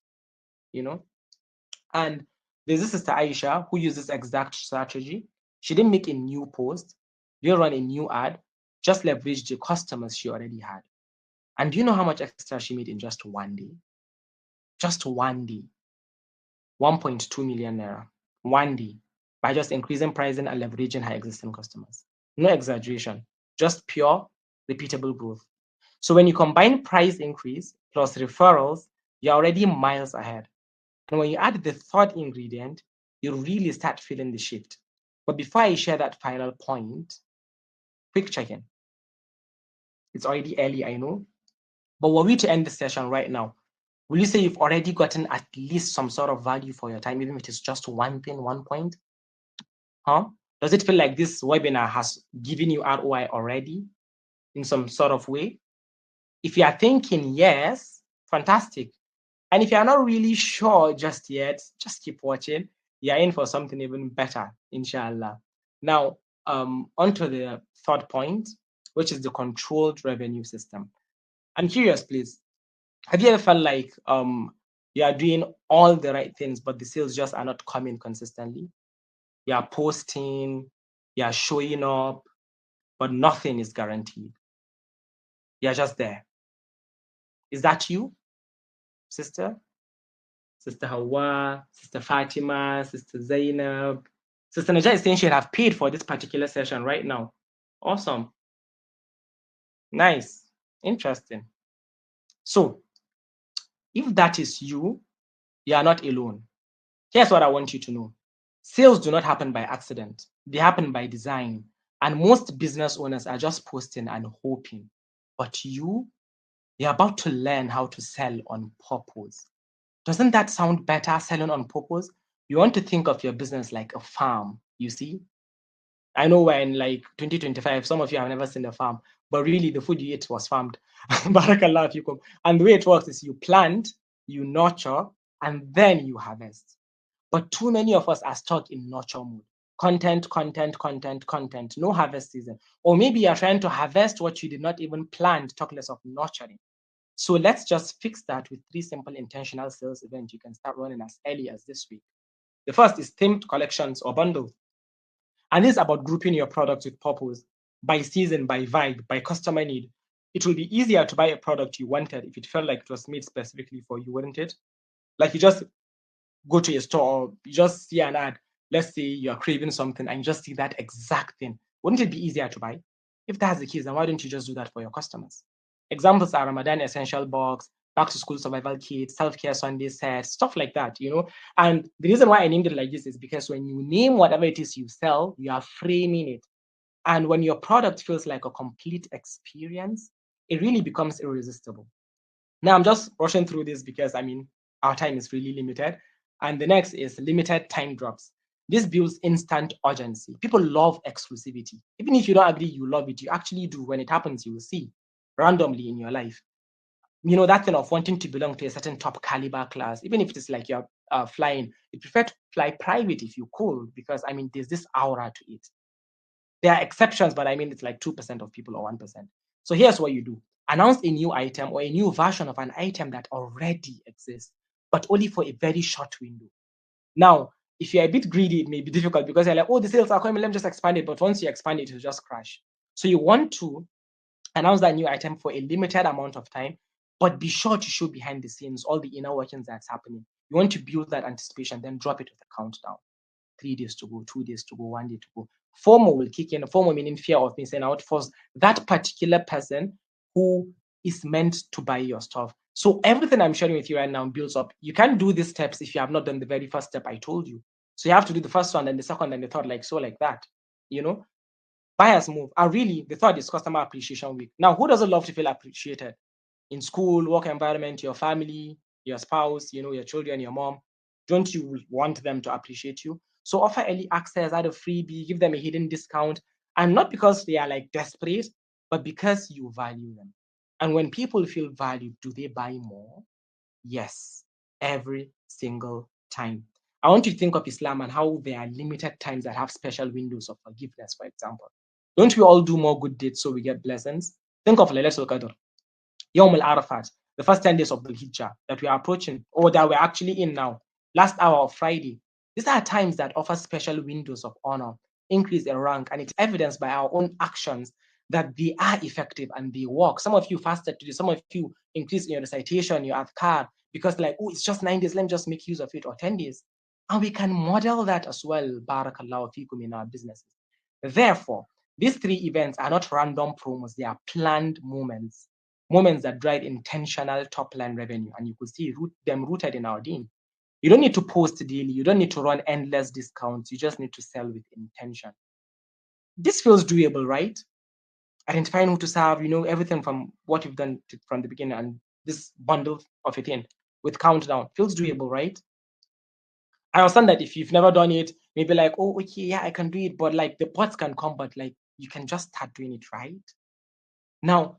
And there's this sister Aisha who used this exact strategy. She didn't make a new post, didn't run a new ad, just leveraged the customers she already had. And do you know how much extra she made in just one day? Just one day. 1.2 million naira. One day. By just increasing pricing and leveraging her existing customers. No exaggeration. Just pure, repeatable growth. So when you combine price increase plus referrals, you're already miles ahead. And when you add the third ingredient, you really start feeling the shift. But before I share that final point, quick check-in. It's already early, I know. But were we to end the session right now, will you say you've already gotten at least some sort of value for your time, even if it is just one thing, 1 point? Huh? Does it feel like this webinar has given you ROI already in some sort of way? If you are thinking yes, fantastic. And if you're not really sure just yet, just keep watching. You're in for something even better, inshallah. Now, on to the third point, which is the controlled revenue system. I'm curious, please. Have you ever felt like you are doing all the right things, but the sales just are not coming consistently? You are posting, you are showing up, but nothing is guaranteed. You're just there. Is that you, sister? Sister Hawa, Sister Fatima, Sister Zainab. Sister Najah is saying she'd have paid for this particular session right now. Awesome. Nice. Interesting. So, if that is you, you are not alone. Here's what I want you to know. Sales do not happen by accident. They happen by design. And most business owners are just posting and hoping. But you're about to learn how to sell on purpose. Doesn't that sound better, selling on purpose? You want to think of your business like a farm, you see? I know we're in like 2025, some of you have never seen a farm, but really the food you eat was farmed. Barakallah fikum. And the way it works is you plant, you nurture, and then you harvest. But too many of us are stuck in nurture mode. Content, content, content, content, no harvest season. Or maybe you're trying to harvest what you did not even plant, talk less of nurturing. So let's just fix that with 3 simple intentional sales events you can start running as early as this week. The first is themed collections or bundles. And this is about grouping your products with purpose by season, by vibe, by customer need. It will be easier to buy a product you wanted if it felt like it was made specifically for you, wouldn't it? Like you just go to a store, or you just see an ad. Let's say you're craving something and you just see that exact thing. Wouldn't it be easier to buy? If that's the case, then why don't you just do that for your customers? Examples are Ramadan Essential Box, Back to School Survival Kit, Self-Care Sunday Set, stuff like that, you know? And the reason why I named it like this is because when you name whatever it is you sell, you are framing it. And when your product feels like a complete experience, it really becomes irresistible. Now, I'm just rushing through this because, I mean, our time is really limited. And the next is limited time drops. This builds instant urgency. People love exclusivity. Even if you don't agree, you love it. You actually do. When it happens, you will see randomly in your life. You know, that thing of wanting to belong to a certain top caliber class, even if it is like you're flying, you prefer to fly private if you could, because, I mean, there's this aura to it. There are exceptions, but I mean, it's like 2% of people or 1%. So here's what you do. Announce a new item or a new version of an item that already exists, but only for a very short window. Now, if you're a bit greedy, it may be difficult because you're like, oh, the sales are coming, let me just expand it. But once you expand it, it'll just crash. So you want to announce that new item for a limited amount of time, but be sure to show behind the scenes all the inner workings that's happening. You want to build that anticipation, then drop it with a countdown. 3 days to go, 2 days to go, 1 day to go. FOMO will kick in. FOMO meaning fear of missing out for that particular person who is meant to buy your stuff. So everything I'm sharing with you right now builds up. You can't do these steps if you have not done the very first step I told you. So you have to do the first one, then the second, then the third, like so, like that. You know, buyers move. And really, the third is customer appreciation week. Now, who doesn't love to feel appreciated? In school, work environment, your family, your spouse, you know, your children, your mom. Don't you want them to appreciate you? So offer early access, add a freebie, give them a hidden discount. And not because they are like desperate, but because you value them. And when people feel valued, do they buy more? Yes, every single time. I want you to think of Islam and how there are limited times that have special windows of forgiveness, for example. Don't we all do more good deeds so we get blessings? Think of Laylatul Qadr, Yawm al-Arafat, the first 10 days of the Hijjah that we are approaching, or that we're actually in now, last hour of Friday. These are times that offer special windows of honor, increase in rank, and it's evidenced by our own actions that they are effective and they work. Some of you fasted today, some of you increased in your recitation, your adhkar, because like, oh, it's just 9 days, let me just make use of it, or 10 days. And we can model that as well, barakallahu fikum, in our businesses. Therefore, these 3 events are not random promos, they are planned moments that drive intentional top-line revenue. And you could see them rooted in our deen. You don't need to post daily, you don't need to run endless discounts, you just need to sell with intention. This feels doable, right? Identifying who to serve, everything from what you've done from the beginning, and this bundle of it in with countdown feels doable, right? I understand that if you've never done it, maybe like, oh, okay, yeah, I can do it, but like the pots can come, but like you can just start doing it, right? Now,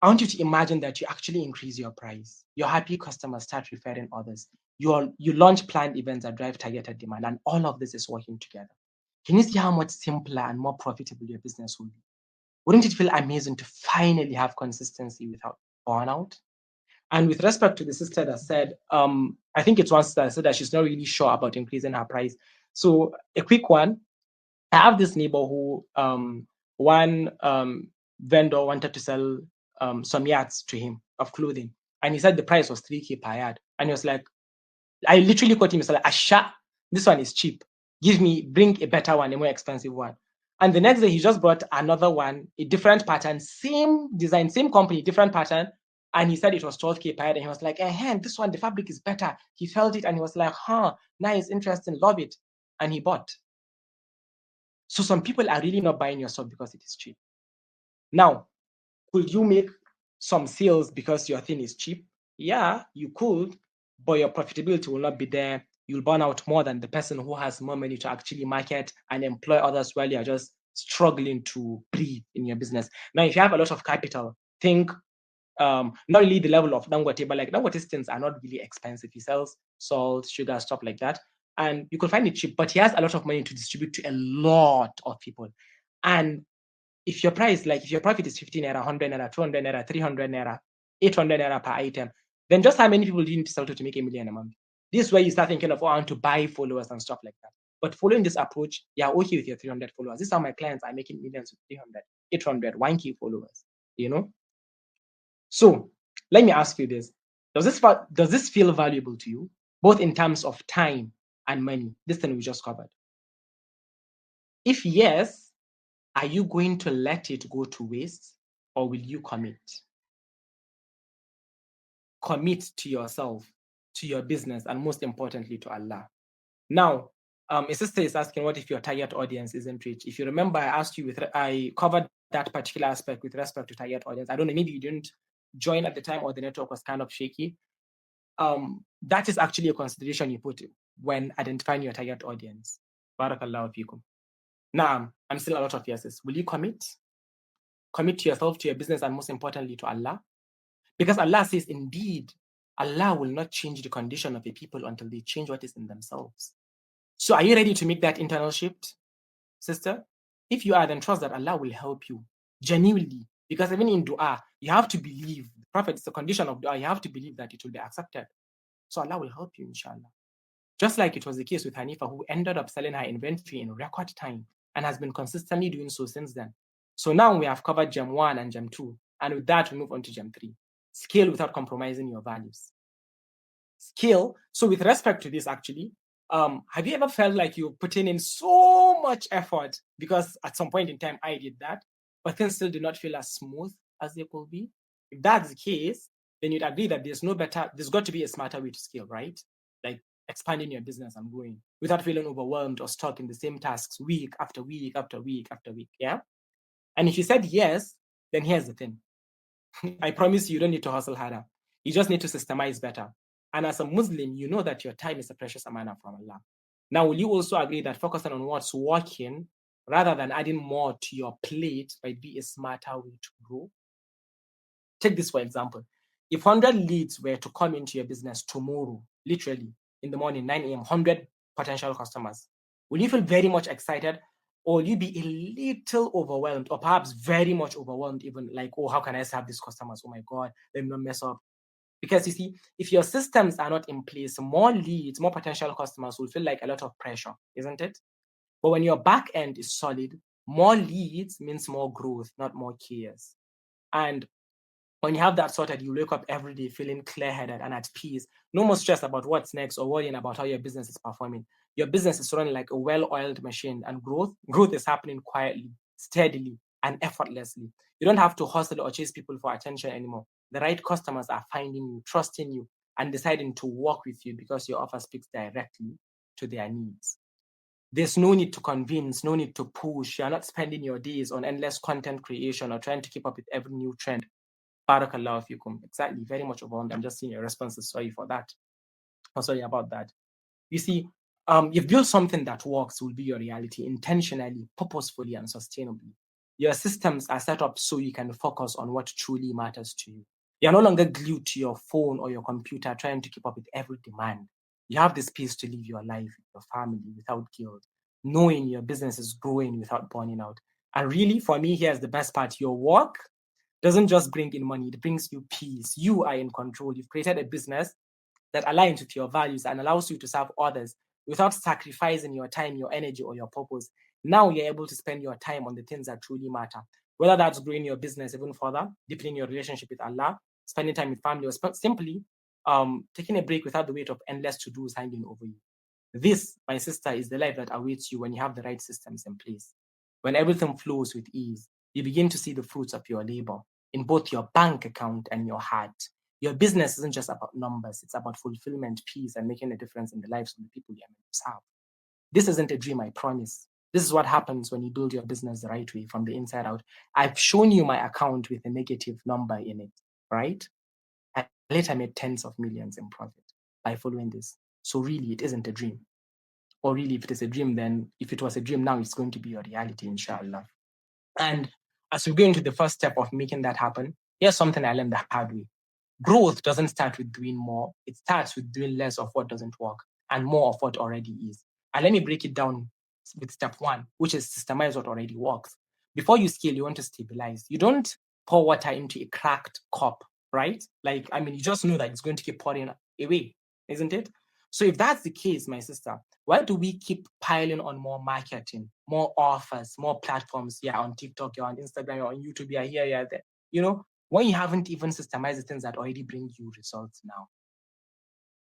I want you to imagine that you actually increase your price. Your happy customers start referring others. You launch planned events that drive targeted demand, and all of this is working together. Can you see how much simpler and more profitable your business will be? Wouldn't it feel amazing to finally have consistency without burnout? And with respect to the sister that said, I think it's one sister that said that she's not really sure about increasing her price. So a quick one, I have this neighbor who one vendor wanted to sell some yards to him of clothing, and he said the price was 3K per yard, and he was like, I literally quote him, he said like, Asha, this one is cheap, bring a better one, a more expensive one. And the next day he just brought another one, a different pattern, same design, same company, different pattern, and he said it was 12K per yard, and he was like, this one, the fabric is better. He felt it and he was like, nice, interesting, love it, and he bought. So some people are really not buying your stuff because it is cheap. Now, could you make some sales because your thing is cheap? Yeah, you could, but your profitability will not be there. You'll burn out more than the person who has more money to actually market and employ others while you're just struggling to breathe in your business. Now, if you have a lot of capital, think not really the level of Dangote, but like Dangote's things are not really expensive. He sells salt, sugar, stuff like that. And you can find it cheap, but he has a lot of money to distribute to a lot of people. And if your price, like if your profit is 15 naira, 100 naira, 200 naira, 300 naira, 800 naira per item, then just how many people do you need to sell to make $1 million a month? This is where you start thinking of, I want to buy followers and stuff like that. But following this approach, you're okay with your 300 followers. This is how my clients are making millions with 300, 800, 1K followers, So let me ask you this. Does this feel valuable to you, both in terms of time and money? This thing we just covered. If yes, are you going to let it go to waste, or will you commit? Commit to yourself, to your business, and most importantly, to Allah. Now, a sister is asking, what if your target audience isn't rich? If you remember, I covered that particular aspect with respect to target audience. I don't know, maybe you didn't join at the time or the network was kind of shaky. That is actually a consideration you put when identifying your target audience. Barakallahu fikum. Now, I'm still a lot of yeses. Will you commit? Commit to yourself, to your business, and most importantly, to Allah? Because Allah says, indeed, Allah will not change the condition of a people until they change what is in themselves. So are you ready to make that internal shift, sister? If you are, then trust that Allah will help you genuinely. Because even in dua, you have to believe. The Prophet is the condition of dua. You have to believe that it will be accepted. So Allah will help you, inshallah. Just like it was the case with Hanifa, who ended up selling her inventory in record time and has been consistently doing so since then. So now we have covered Gem 1 and Gem 2. And with that, we move on to Gem 3. Scale without compromising your values. Scale. So with respect to this, actually, have you ever felt like you're putting in so much effort? Because at some point in time, I did that, but things still do not feel as smooth as they could be. If that's the case, then you'd agree that there's got to be a smarter way to scale, right? Like expanding your business and growing without feeling overwhelmed or stuck in the same tasks week after week after week after week. Yeah. And if you said yes, then here's the thing. I promise you don't need to hustle harder. You just need to systemize better. And as a Muslim, you know that your time is a precious amana from Allah. Now, will you also agree that focusing on what's working rather than adding more to your plate might be a smarter way to grow? Take this for example. If 100 leads were to come into your business tomorrow, literally in the morning, 9 a.m., 100 potential customers, will you feel very much excited, or will you be a little overwhelmed, or perhaps very much overwhelmed, even like, oh, how can I serve these customers? Oh my God, let me not mess up. Because you see, if your systems are not in place, more leads, more potential customers will feel like a lot of pressure, isn't it? But when your back end is solid, More leads means more growth, not more chaos. And when you have that sorted, you wake up every day feeling clear-headed and at peace. No more stress about what's next or worrying about how your business is performing. Your business is running like a well-oiled machine, and growth is happening quietly, steadily, and effortlessly. You don't have to hustle or chase people for attention anymore. The right customers are finding you, trusting you, and deciding to work with you because your offer speaks directly to their needs. There's no need to convince, no need to push. You're not spending your days on endless content creation or trying to keep up with every new trend. Barakallahu fikum. Exactly. Very much overwhelmed. I'm just seeing your responses. Sorry for that. I'm sorry about that. You see, you've built something that works will be your reality intentionally, purposefully, and sustainably. Your systems are set up so you can focus on what truly matters to you. You're no longer glued to your phone or your computer trying to keep up with every demand. You have the space to live your life with your family without guilt, knowing your business is growing without burning out. And really, for me, here's the best part: your work doesn't just bring in money, it brings you peace. You are in control. You've created a business that aligns with your values and allows you to serve others without sacrificing your time, your energy, or your purpose. Now you're able to spend your time on the things that truly matter, whether that's growing your business even further, deepening your relationship with Allah, spending time with family, or simply taking a break without the weight of endless to-dos hanging over you. This, my sister, is the life that awaits you when you have the right systems in place. When everything flows with ease, you begin to see the fruits of your labor in both your bank account and your heart. Your business isn't just about numbers, it's about fulfillment, peace, and making a difference in the lives of the people you're meant to serve. This isn't a dream, I promise. This is what happens when you build your business the right way from the inside out. I've shown you my account with a negative number in it, right? I later made tens of millions in profit by following this. So really, it isn't a dream. Or really, if it is a dream, then if it was a dream now, it's going to be your reality, inshallah. And as we go into the first step of making that happen, here's something I learned the hard way. Growth doesn't start with doing more. It starts with doing less of what doesn't work and more of what already is. And let me break it down with step one, which is systemize what already works. Before you scale, you want to stabilize. You don't pour water into a cracked cup, right? Like, I mean, you just know that it's going to keep pouring away, isn't it? So if that's the case, my sister, why do we keep piling on more marketing, more offers, more platforms? Yeah, on TikTok, you're on Instagram, you're on YouTube, you're here, you're there. You know, when you haven't even systemized the things that already bring you results now?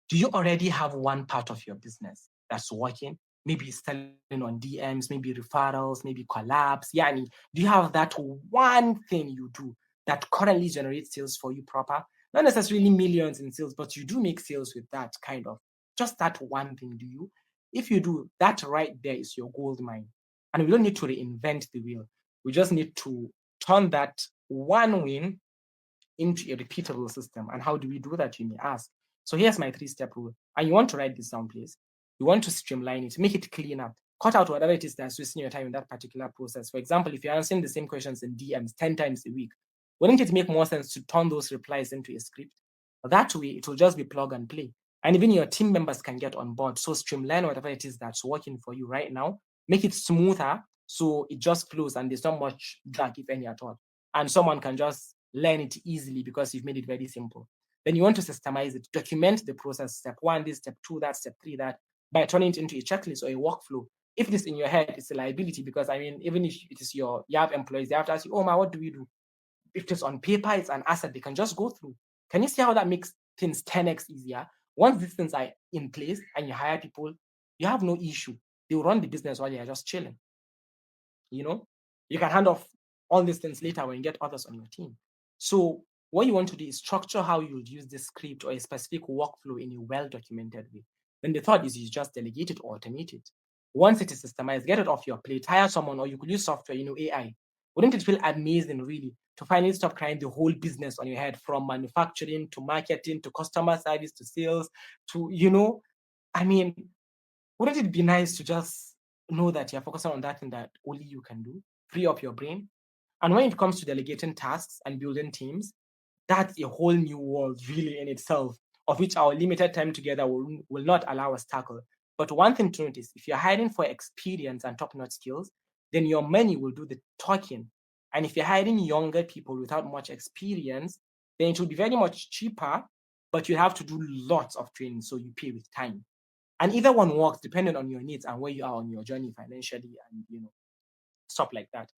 Do you already have one part of your business that's working? Maybe selling on DMs, maybe referrals, maybe collabs. Yeah, do you have that one thing you do that currently generates sales for you proper? Not necessarily millions in sales, but you do make sales with that kind of just that one thing, do you? If you do, that right there is your gold mine. And we don't need to reinvent the wheel. We just need to turn that one win into a repeatable system. And how do we do that, you may ask? So here's my 3-step rule. And you want to write this down, please. You want to streamline it, make it cleaner, cut out whatever it is that's wasting your time in that particular process. For example, if you're answering the same questions in DMs 10 times a week, wouldn't it make more sense to turn those replies into a script? That way, it will just be plug and play. And even your team members can get on board. So streamline whatever it is that's working for you right now, make it smoother so it just flows and there's not much drag, if any at all. And someone can just learn it easily because you've made it very simple. Then you want to systemize it, document the process, step one, this, step two, that, step three, that, by turning it into a checklist or a workflow. If it is in your head, it's a liability because, I mean, even if it is you have employees, they have to ask you, oh, man, what do we do? If it's on paper, it's an asset they can just go through. Can you see how that makes things 10x easier? Once these things are in place and you hire people, you have no issue. They will run the business while you're just chilling. You know, you can hand off all these things later when you get others on your team. So what you want to do is structure how you would use this script or a specific workflow in a well-documented way. Then the third is you just delegate it or automate it. Once it is systemized, get it off your plate, hire someone, or you could use software, AI. Wouldn't it feel amazing, really, to finally stop carrying the whole business on your head, from manufacturing to marketing to customer service to sales to, I mean, wouldn't it be nice to just know that you're focusing on that thing that only you can do, free up your brain? And when it comes to delegating tasks and building teams, that's a whole new world, really, in itself, of which our limited time together will not allow us tackle. But one thing to notice: if you're hiring for experience and top-notch skills, then your money will do the talking. And if you're hiring younger people without much experience, then it will be very much cheaper, but you have to do lots of training, so you pay with time. And either one works depending on your needs and where you are on your journey financially, and stop like that.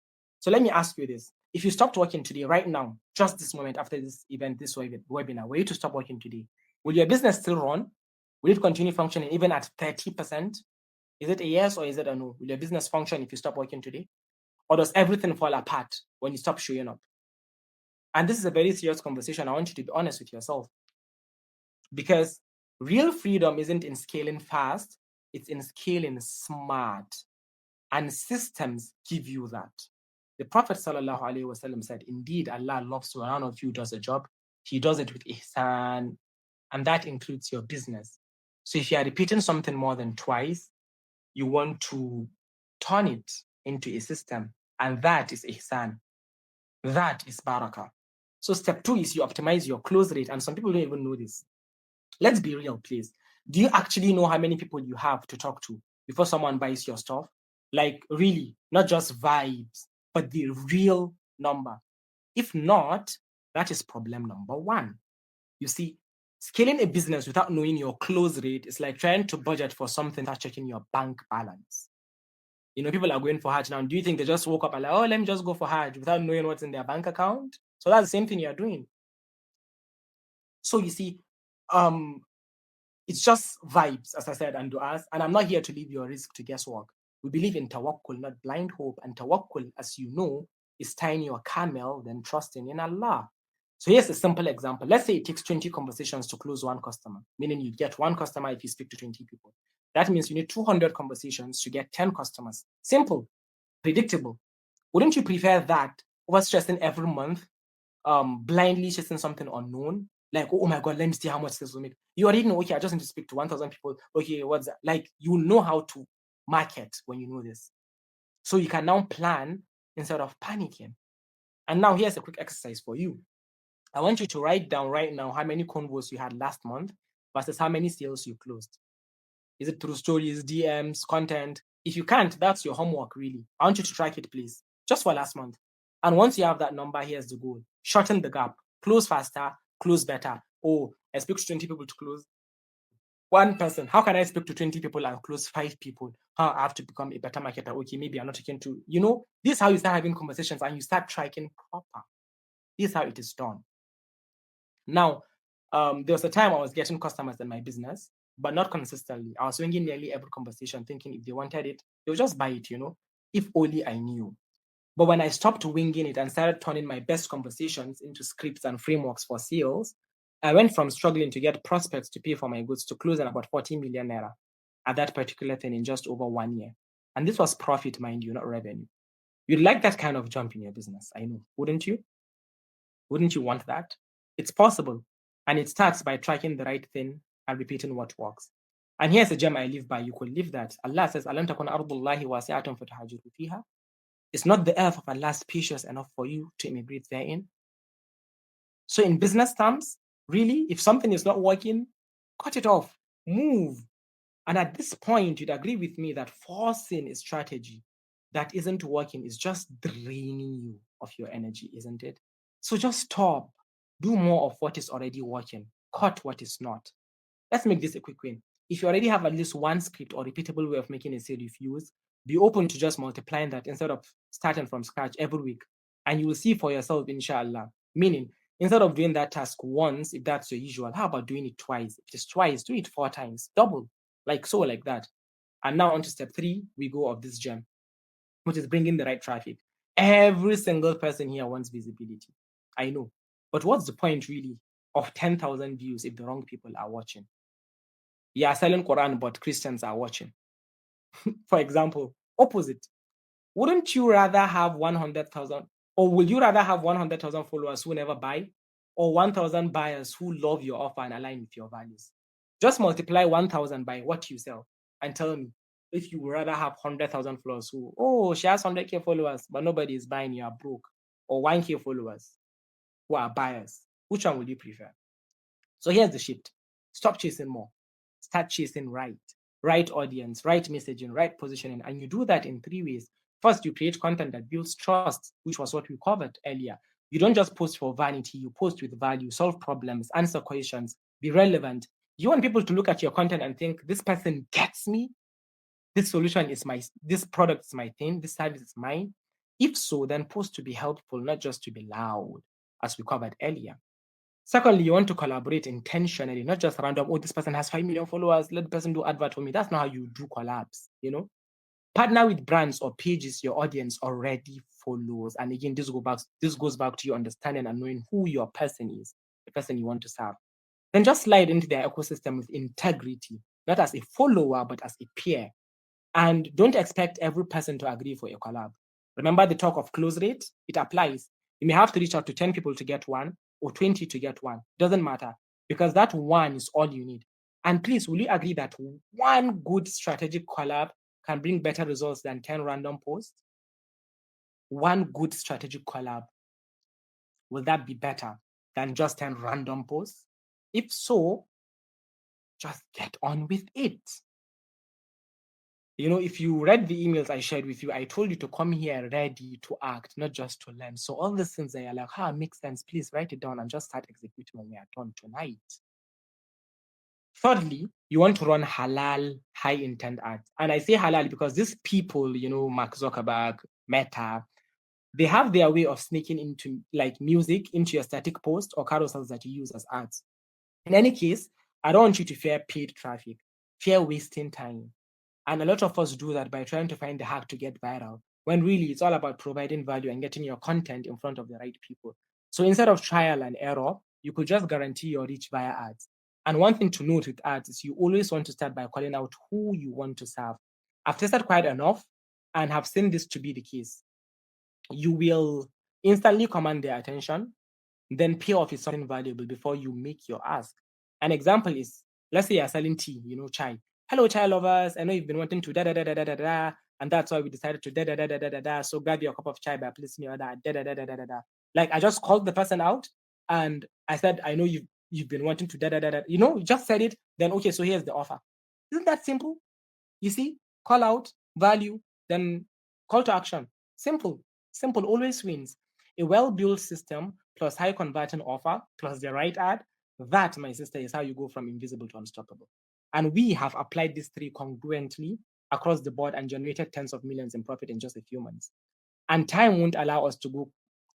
So let me ask you this. If you stopped working today, right now, just this moment after this event, this webinar, were you to stop working today, will your business still run? Will it continue functioning even at 30%? Is it a yes or is it a no? Will your business function if you stop working today? Or does everything fall apart when you stop showing up? And this is a very serious conversation. I want you to be honest with yourself. Because real freedom isn't in scaling fast, it's in scaling smart. And systems give you that. The Prophet ﷺ said, indeed, Allah loves when one of you does a job, he does it with ihsan, and that includes your business. So if you are repeating something more than twice, you want to turn it into a system, and that is ihsan. That is barakah. So step 2 is you optimize your close rate, and some people don't even know this. Let's be real, please. Do you actually know how many people you have to talk to before someone buys your stuff? Like really, not just vibes, but the real number. If not, that is problem number 1. You see, scaling a business without knowing your close rate is like trying to budget for something without checking your bank balance. You know, people are going for Hajj now. Do you think they just woke up and like, oh, let me just go for Hajj without knowing what's in their bank account? So that's the same thing you're doing. So you see, it's just vibes, as I said, and du'as. And I'm not here to leave your risk to guesswork. We believe in tawakkul, not blind hope. And tawakkul, as you know, is tying your camel, then trusting in Allah. So here's a simple example. Let's say it takes 20 conversations to close one customer, meaning you get one customer if you speak to 20 people. That means you need 200 conversations to get 10 customers. Simple, predictable. Wouldn't you prefer that over stressing every month, blindly chasing something unknown? Like, oh my God, let me see how much this will make. You already know, okay, I just need to speak to 1,000 people. Okay, what's that? Like, you know how to market when you know this. So you can now plan instead of panicking. And now here's a quick exercise for you. I want you to write down right now how many convos you had last month versus how many sales you closed. Is it through stories, DMs, content? If you can't, that's your homework, really. I want you to track it, please, just for last month. And once you have that number, here's the goal. Shorten the gap. Close faster, close better. Oh, I speak to 20 people to close one person. How can I speak to 20 people and close 5 people? How I have to become a better marketer. Okay, maybe I'm not taking to, you know, this is how you start having conversations and you start tracking proper. This is how it is done. Now, there was a time I was getting customers in my business, but not consistently. I was swinging nearly every conversation, thinking if they wanted it, they'll just buy it, you know, if only I knew. But when I stopped winging it and started turning my best conversations into scripts and frameworks for sales, I went from struggling to get prospects to pay for my goods to closing about 40 million naira at that particular thing in just over 1 year. And this was profit, mind you, not revenue. You'd like that kind of jump in your business, I know, wouldn't you? Wouldn't you want that? It's possible. And it starts by tracking the right thing and repeating what works. And here's a gem I live by. You could live that. Allah says, Alam takun ardullahi wasi'atun fatahajiru fiha. It's not the earth of Allah spacious enough for you to immigrate therein. So in business terms, really, if something is not working, cut it off, move. And at this point, you'd agree with me that forcing a strategy that isn't working is just draining you of your energy, isn't it? So just stop. Do more of what is already working. Cut what is not. Let's make this a quick win. If you already have at least one script or repeatable way of making a sale you've used, be open to just multiplying that instead of starting from scratch every week. And you will see for yourself, inshallah. Meaning, instead of doing that task once, if that's your usual, how about doing it twice? If it's twice, do it 4 times, double, like so, like that. And now on to step 3, we go of this gem, which is bringing the right traffic. Every single person here wants visibility. I know. But what's the point really of 10,000 views if the wrong people are watching? You are selling Quran, but Christians are watching. For example, opposite. Wouldn't you rather have 100,000, or would you rather have 100,000 followers who never buy, or 1,000 buyers who love your offer and align with your values? Just multiply 1,000 by what you sell and tell me if you would rather have 100,000 followers who, oh, she has 100K followers, but nobody is buying, you are broke, or 1K followers who are buyers. Which one would you prefer? So here's the shift. Stop chasing more. Start chasing right. Right audience, right messaging, right positioning. And you do that in 3 ways. First, you create content that builds trust, which was what we covered earlier. You don't just post for vanity, you post with value, solve problems, answer questions, be relevant. You want people to look at your content and think, this person gets me. This solution is this product is my thing, this service is mine. If so, then post to be helpful, not just to be loud, as we covered earlier. Secondly, you want to collaborate intentionally, not just random, oh, this person has 5 million followers, let the person do advert for me. That's not how you do collabs, you know? Partner with brands or pages your audience already follows. And again, this goes back to your understanding and knowing who your person is, the person you want to serve. Then just slide into their ecosystem with integrity, not as a follower, but as a peer. And don't expect every person to agree for a collab. Remember the talk of close rate? It applies. You may have to reach out to 10 people to get one or 20 to get one. Doesn't matter, because that one is all you need. And please, will you agree that one good strategic collab can bring better results than 10 random posts? One good strategic collab, will that be better than just 10 random posts? If so, just get on with it. You know, if you read the emails I shared with you, I told you to come here ready to act, not just to learn. So all these things that you're like, makes sense. Please write it down and just start executing when we are done tonight. Thirdly, you want to run halal, high intent ads. And I say halal because these people, you know, Mark Zuckerberg, Meta, they have their way of sneaking into like music into your static post or carousels that you use as ads. In any case, I don't want you to fear paid traffic, fear wasting time. And a lot of us do that by trying to find the hack to get viral, when really it's all about providing value and getting your content in front of the right people. So instead of trial and error, you could just guarantee your reach via ads. And one thing to note with ads is you always want to start by calling out who you want to serve. I've tested quite enough and have seen this to be the case. You will instantly command their attention, then pay off is something valuable before you make your ask. An example is, let's say you're selling tea, you know, chai. Hello, chai lovers. I know you've been wanting to da da da da da da da, and that's why we decided to da da da da da da da. So grab your cup of chai by placing your order da da da da da da da. Like I just called the person out, and I said, I know you've been wanting to da da da da. You know, you just said it. Then okay, so here's the offer. Isn't that simple? You see, call out, value, then call to action. Simple, simple always wins. A well-built system plus high converting offer plus the right ad, that, my sister, is how you go from invisible to unstoppable. And we have applied these three congruently across the board and generated tens of millions in profit in just a few months. And time won't allow us to go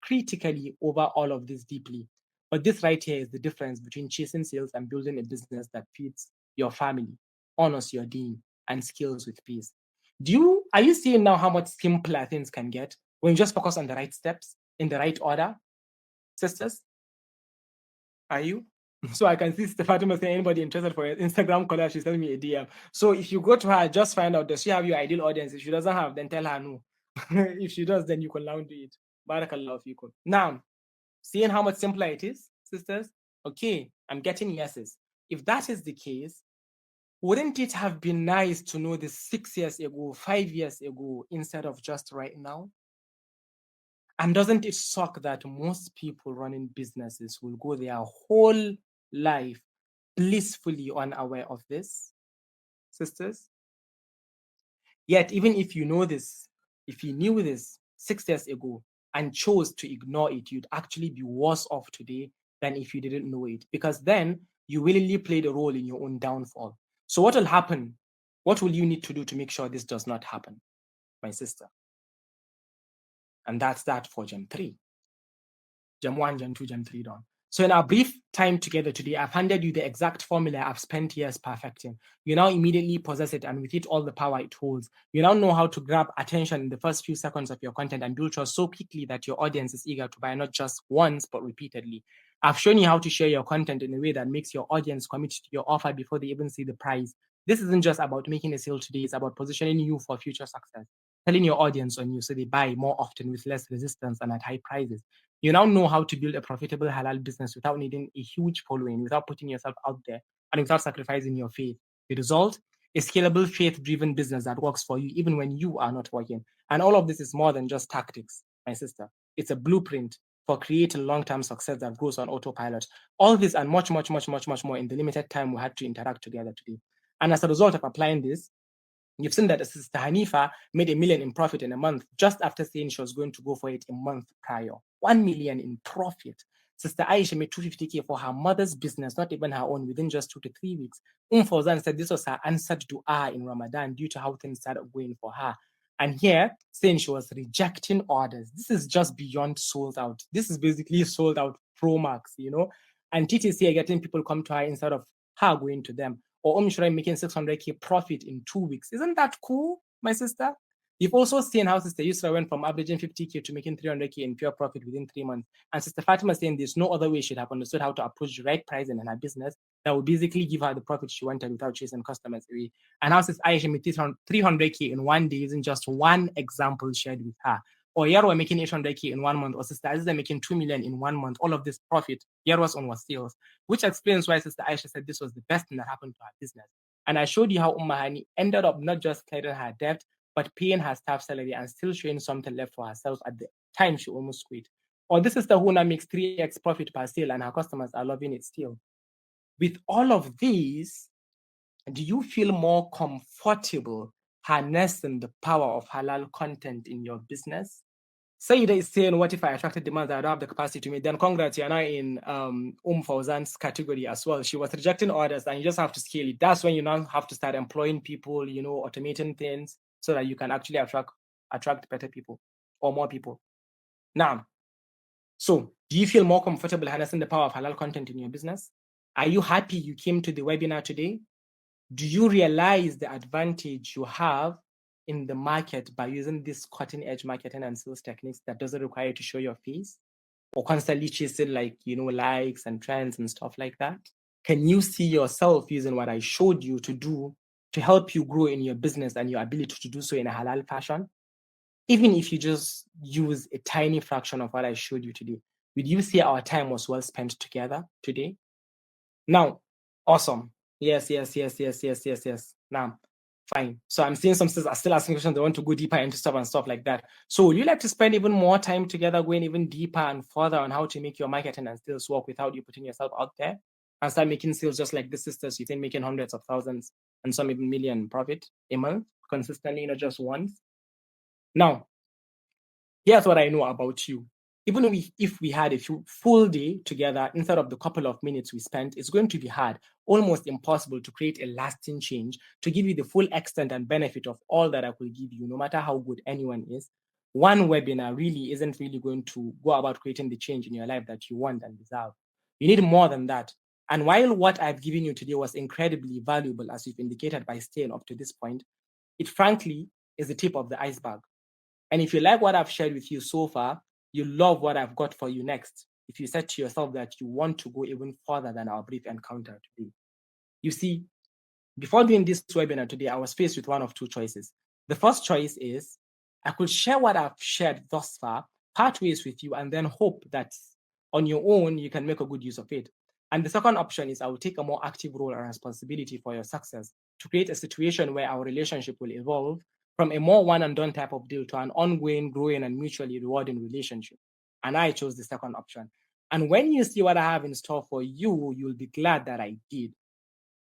critically over all of this deeply. But this right here is the difference between chasing sales and building a business that feeds your family, honors your dean, and scales with peace. Are you seeing now how much simpler things can get when you just focus on the right steps in the right order, sisters? Are you? So I can see Fatima saying, anybody interested for an Instagram collab, she's telling me a DM. So if you go to her, just find out, does she have your ideal audience? If she doesn't have, then tell her no. If she does, then you can now do it. Barakallah fikum. Now, seeing how much simpler it is, sisters? Okay, I'm getting yeses. If that is the case, wouldn't it have been nice to know this 6 years ago, 5 years ago, instead of just right now? And doesn't it suck that most people running businesses will go their whole life blissfully unaware of this, sisters? Yet, even if you know this, if you knew this 6 years ago and chose to ignore it, you'd actually be worse off today than if you didn't know it, because then you willingly played a role in your own downfall. So what will happen? What will you need to do to make sure this does not happen, my sister? And that's that for Gem 3. Gem 1, Gem 2, Gem 3 done. So in our brief time together today, I've handed you the exact formula I've spent years perfecting. You now immediately possess it, and with it, all the power it holds. You now know how to grab attention in the first few seconds of your content and build trust so quickly that your audience is eager to buy not just once, but repeatedly. I've shown you how to share your content in a way that makes your audience commit to your offer before they even see the price. This isn't just about making a sale today, it's about positioning you for future success, telling your audience on you so they buy more often with less resistance and at high prices. You now know how to build a profitable halal business without needing a huge following, without putting yourself out there, and without sacrificing your faith. The result? A scalable, faith-driven business that works for you even when you are not working. And all of this is more than just tactics, my sister. It's a blueprint for creating long-term success that goes on autopilot. All this and much, much, much, much, much more in the limited time we had to interact together today. And as a result of applying this, you've seen that Sister Hanifa made $1 million in profit in a month just after saying she was going to go for it a month prior. 1 million in profit. Sister Aisha made 250K for her mother's business, not even her own, within just 2 to 3 weeks. Fawzan said this was her answered dua in Ramadan due to how things started going for her. And here, saying she was rejecting orders. This is just beyond sold out. This is basically sold out Pro Max, you know. And TTC are getting people come to her instead of her going to them. Or Shrai making 600K profit in 2 weeks. Isn't that cool, my sister? You've also seen how Sister Yusra went from averaging 50K to making 300K in pure profit within 3 months. And Sister Fatima saying there's no other way she'd have understood how to approach the right pricing in her business that would basically give her the profit she wanted without chasing customers away. And how Sister Aisha made 300K in 1 day isn't just one example shared with her. Or Yarwa making 800K in 1 month, or Sister Aziza making 2 million in 1 month. All of this profit, Yarwa's on was sales, which explains why Sister Aisha said this was the best thing that happened to her business. And I showed you how Hani ended up not just clearing her debt, but paying her staff salary and still showing something left for herself at the time she almost quit. Or this is the who now makes 3x profit per sale and her customers are loving it still. With all of these, do you feel more comfortable harnessing the power of halal content in your business? Saida is saying, what if I attracted demand that I don't have the capacity to meet? Then congrats, you're now in Fauzan's category as well. She was rejecting orders and you just have to scale it. That's when you now have to start employing people, you know, automating things so that you can actually attract better people or more people. Now, so do you feel more comfortable harnessing the power of halal content in your business? Are you happy you came to the webinar today? Do you realize the advantage you have in the market by using this cutting edge marketing and sales techniques that doesn't require you to show your face or constantly chasing like, you know, likes and trends and stuff like that? Can you see yourself using what I showed you to do to help you grow in your business and your ability to do so in a halal fashion? Even if you just use a tiny fraction of what I showed you today, would you say our time was well spent together today? Now, awesome. Yes. Now, fine. So I'm seeing some sisters are still asking questions. They want to go deeper into stuff and stuff like that. So would you like to spend even more time together going even deeper and further on how to make your marketing and sales work without you putting yourself out there and start making sales just like the sisters? You think making hundreds of thousands and some even million profit a month consistently, not just once. Now, here's what I know about you. Even if we had a full day together instead of the couple of minutes we spent, it's going to be hard, almost impossible to create a lasting change, to give you the full extent and benefit of all that I could give you, no matter how good anyone is. One webinar really isn't really going to go about creating the change in your life that you want and deserve. You need more than that. And while what I've given you today was incredibly valuable, as you've indicated by staying up to this point, it frankly is the tip of the iceberg. And if you like what I've shared with you so far, you love what I've got for you next. If you said to yourself that you want to go even further than our brief encounter today. You see, before doing this webinar today, I was faced with one of two choices. The first choice is I could share what I've shared thus far, part ways with you, and then hope that on your own, you can make a good use of it. And the second option is I will take a more active role and responsibility for your success to create a situation where our relationship will evolve from a more one and done type of deal to an ongoing, growing, and mutually rewarding relationship. And I chose the second option. And when you see what I have in store for you, you'll be glad that I did.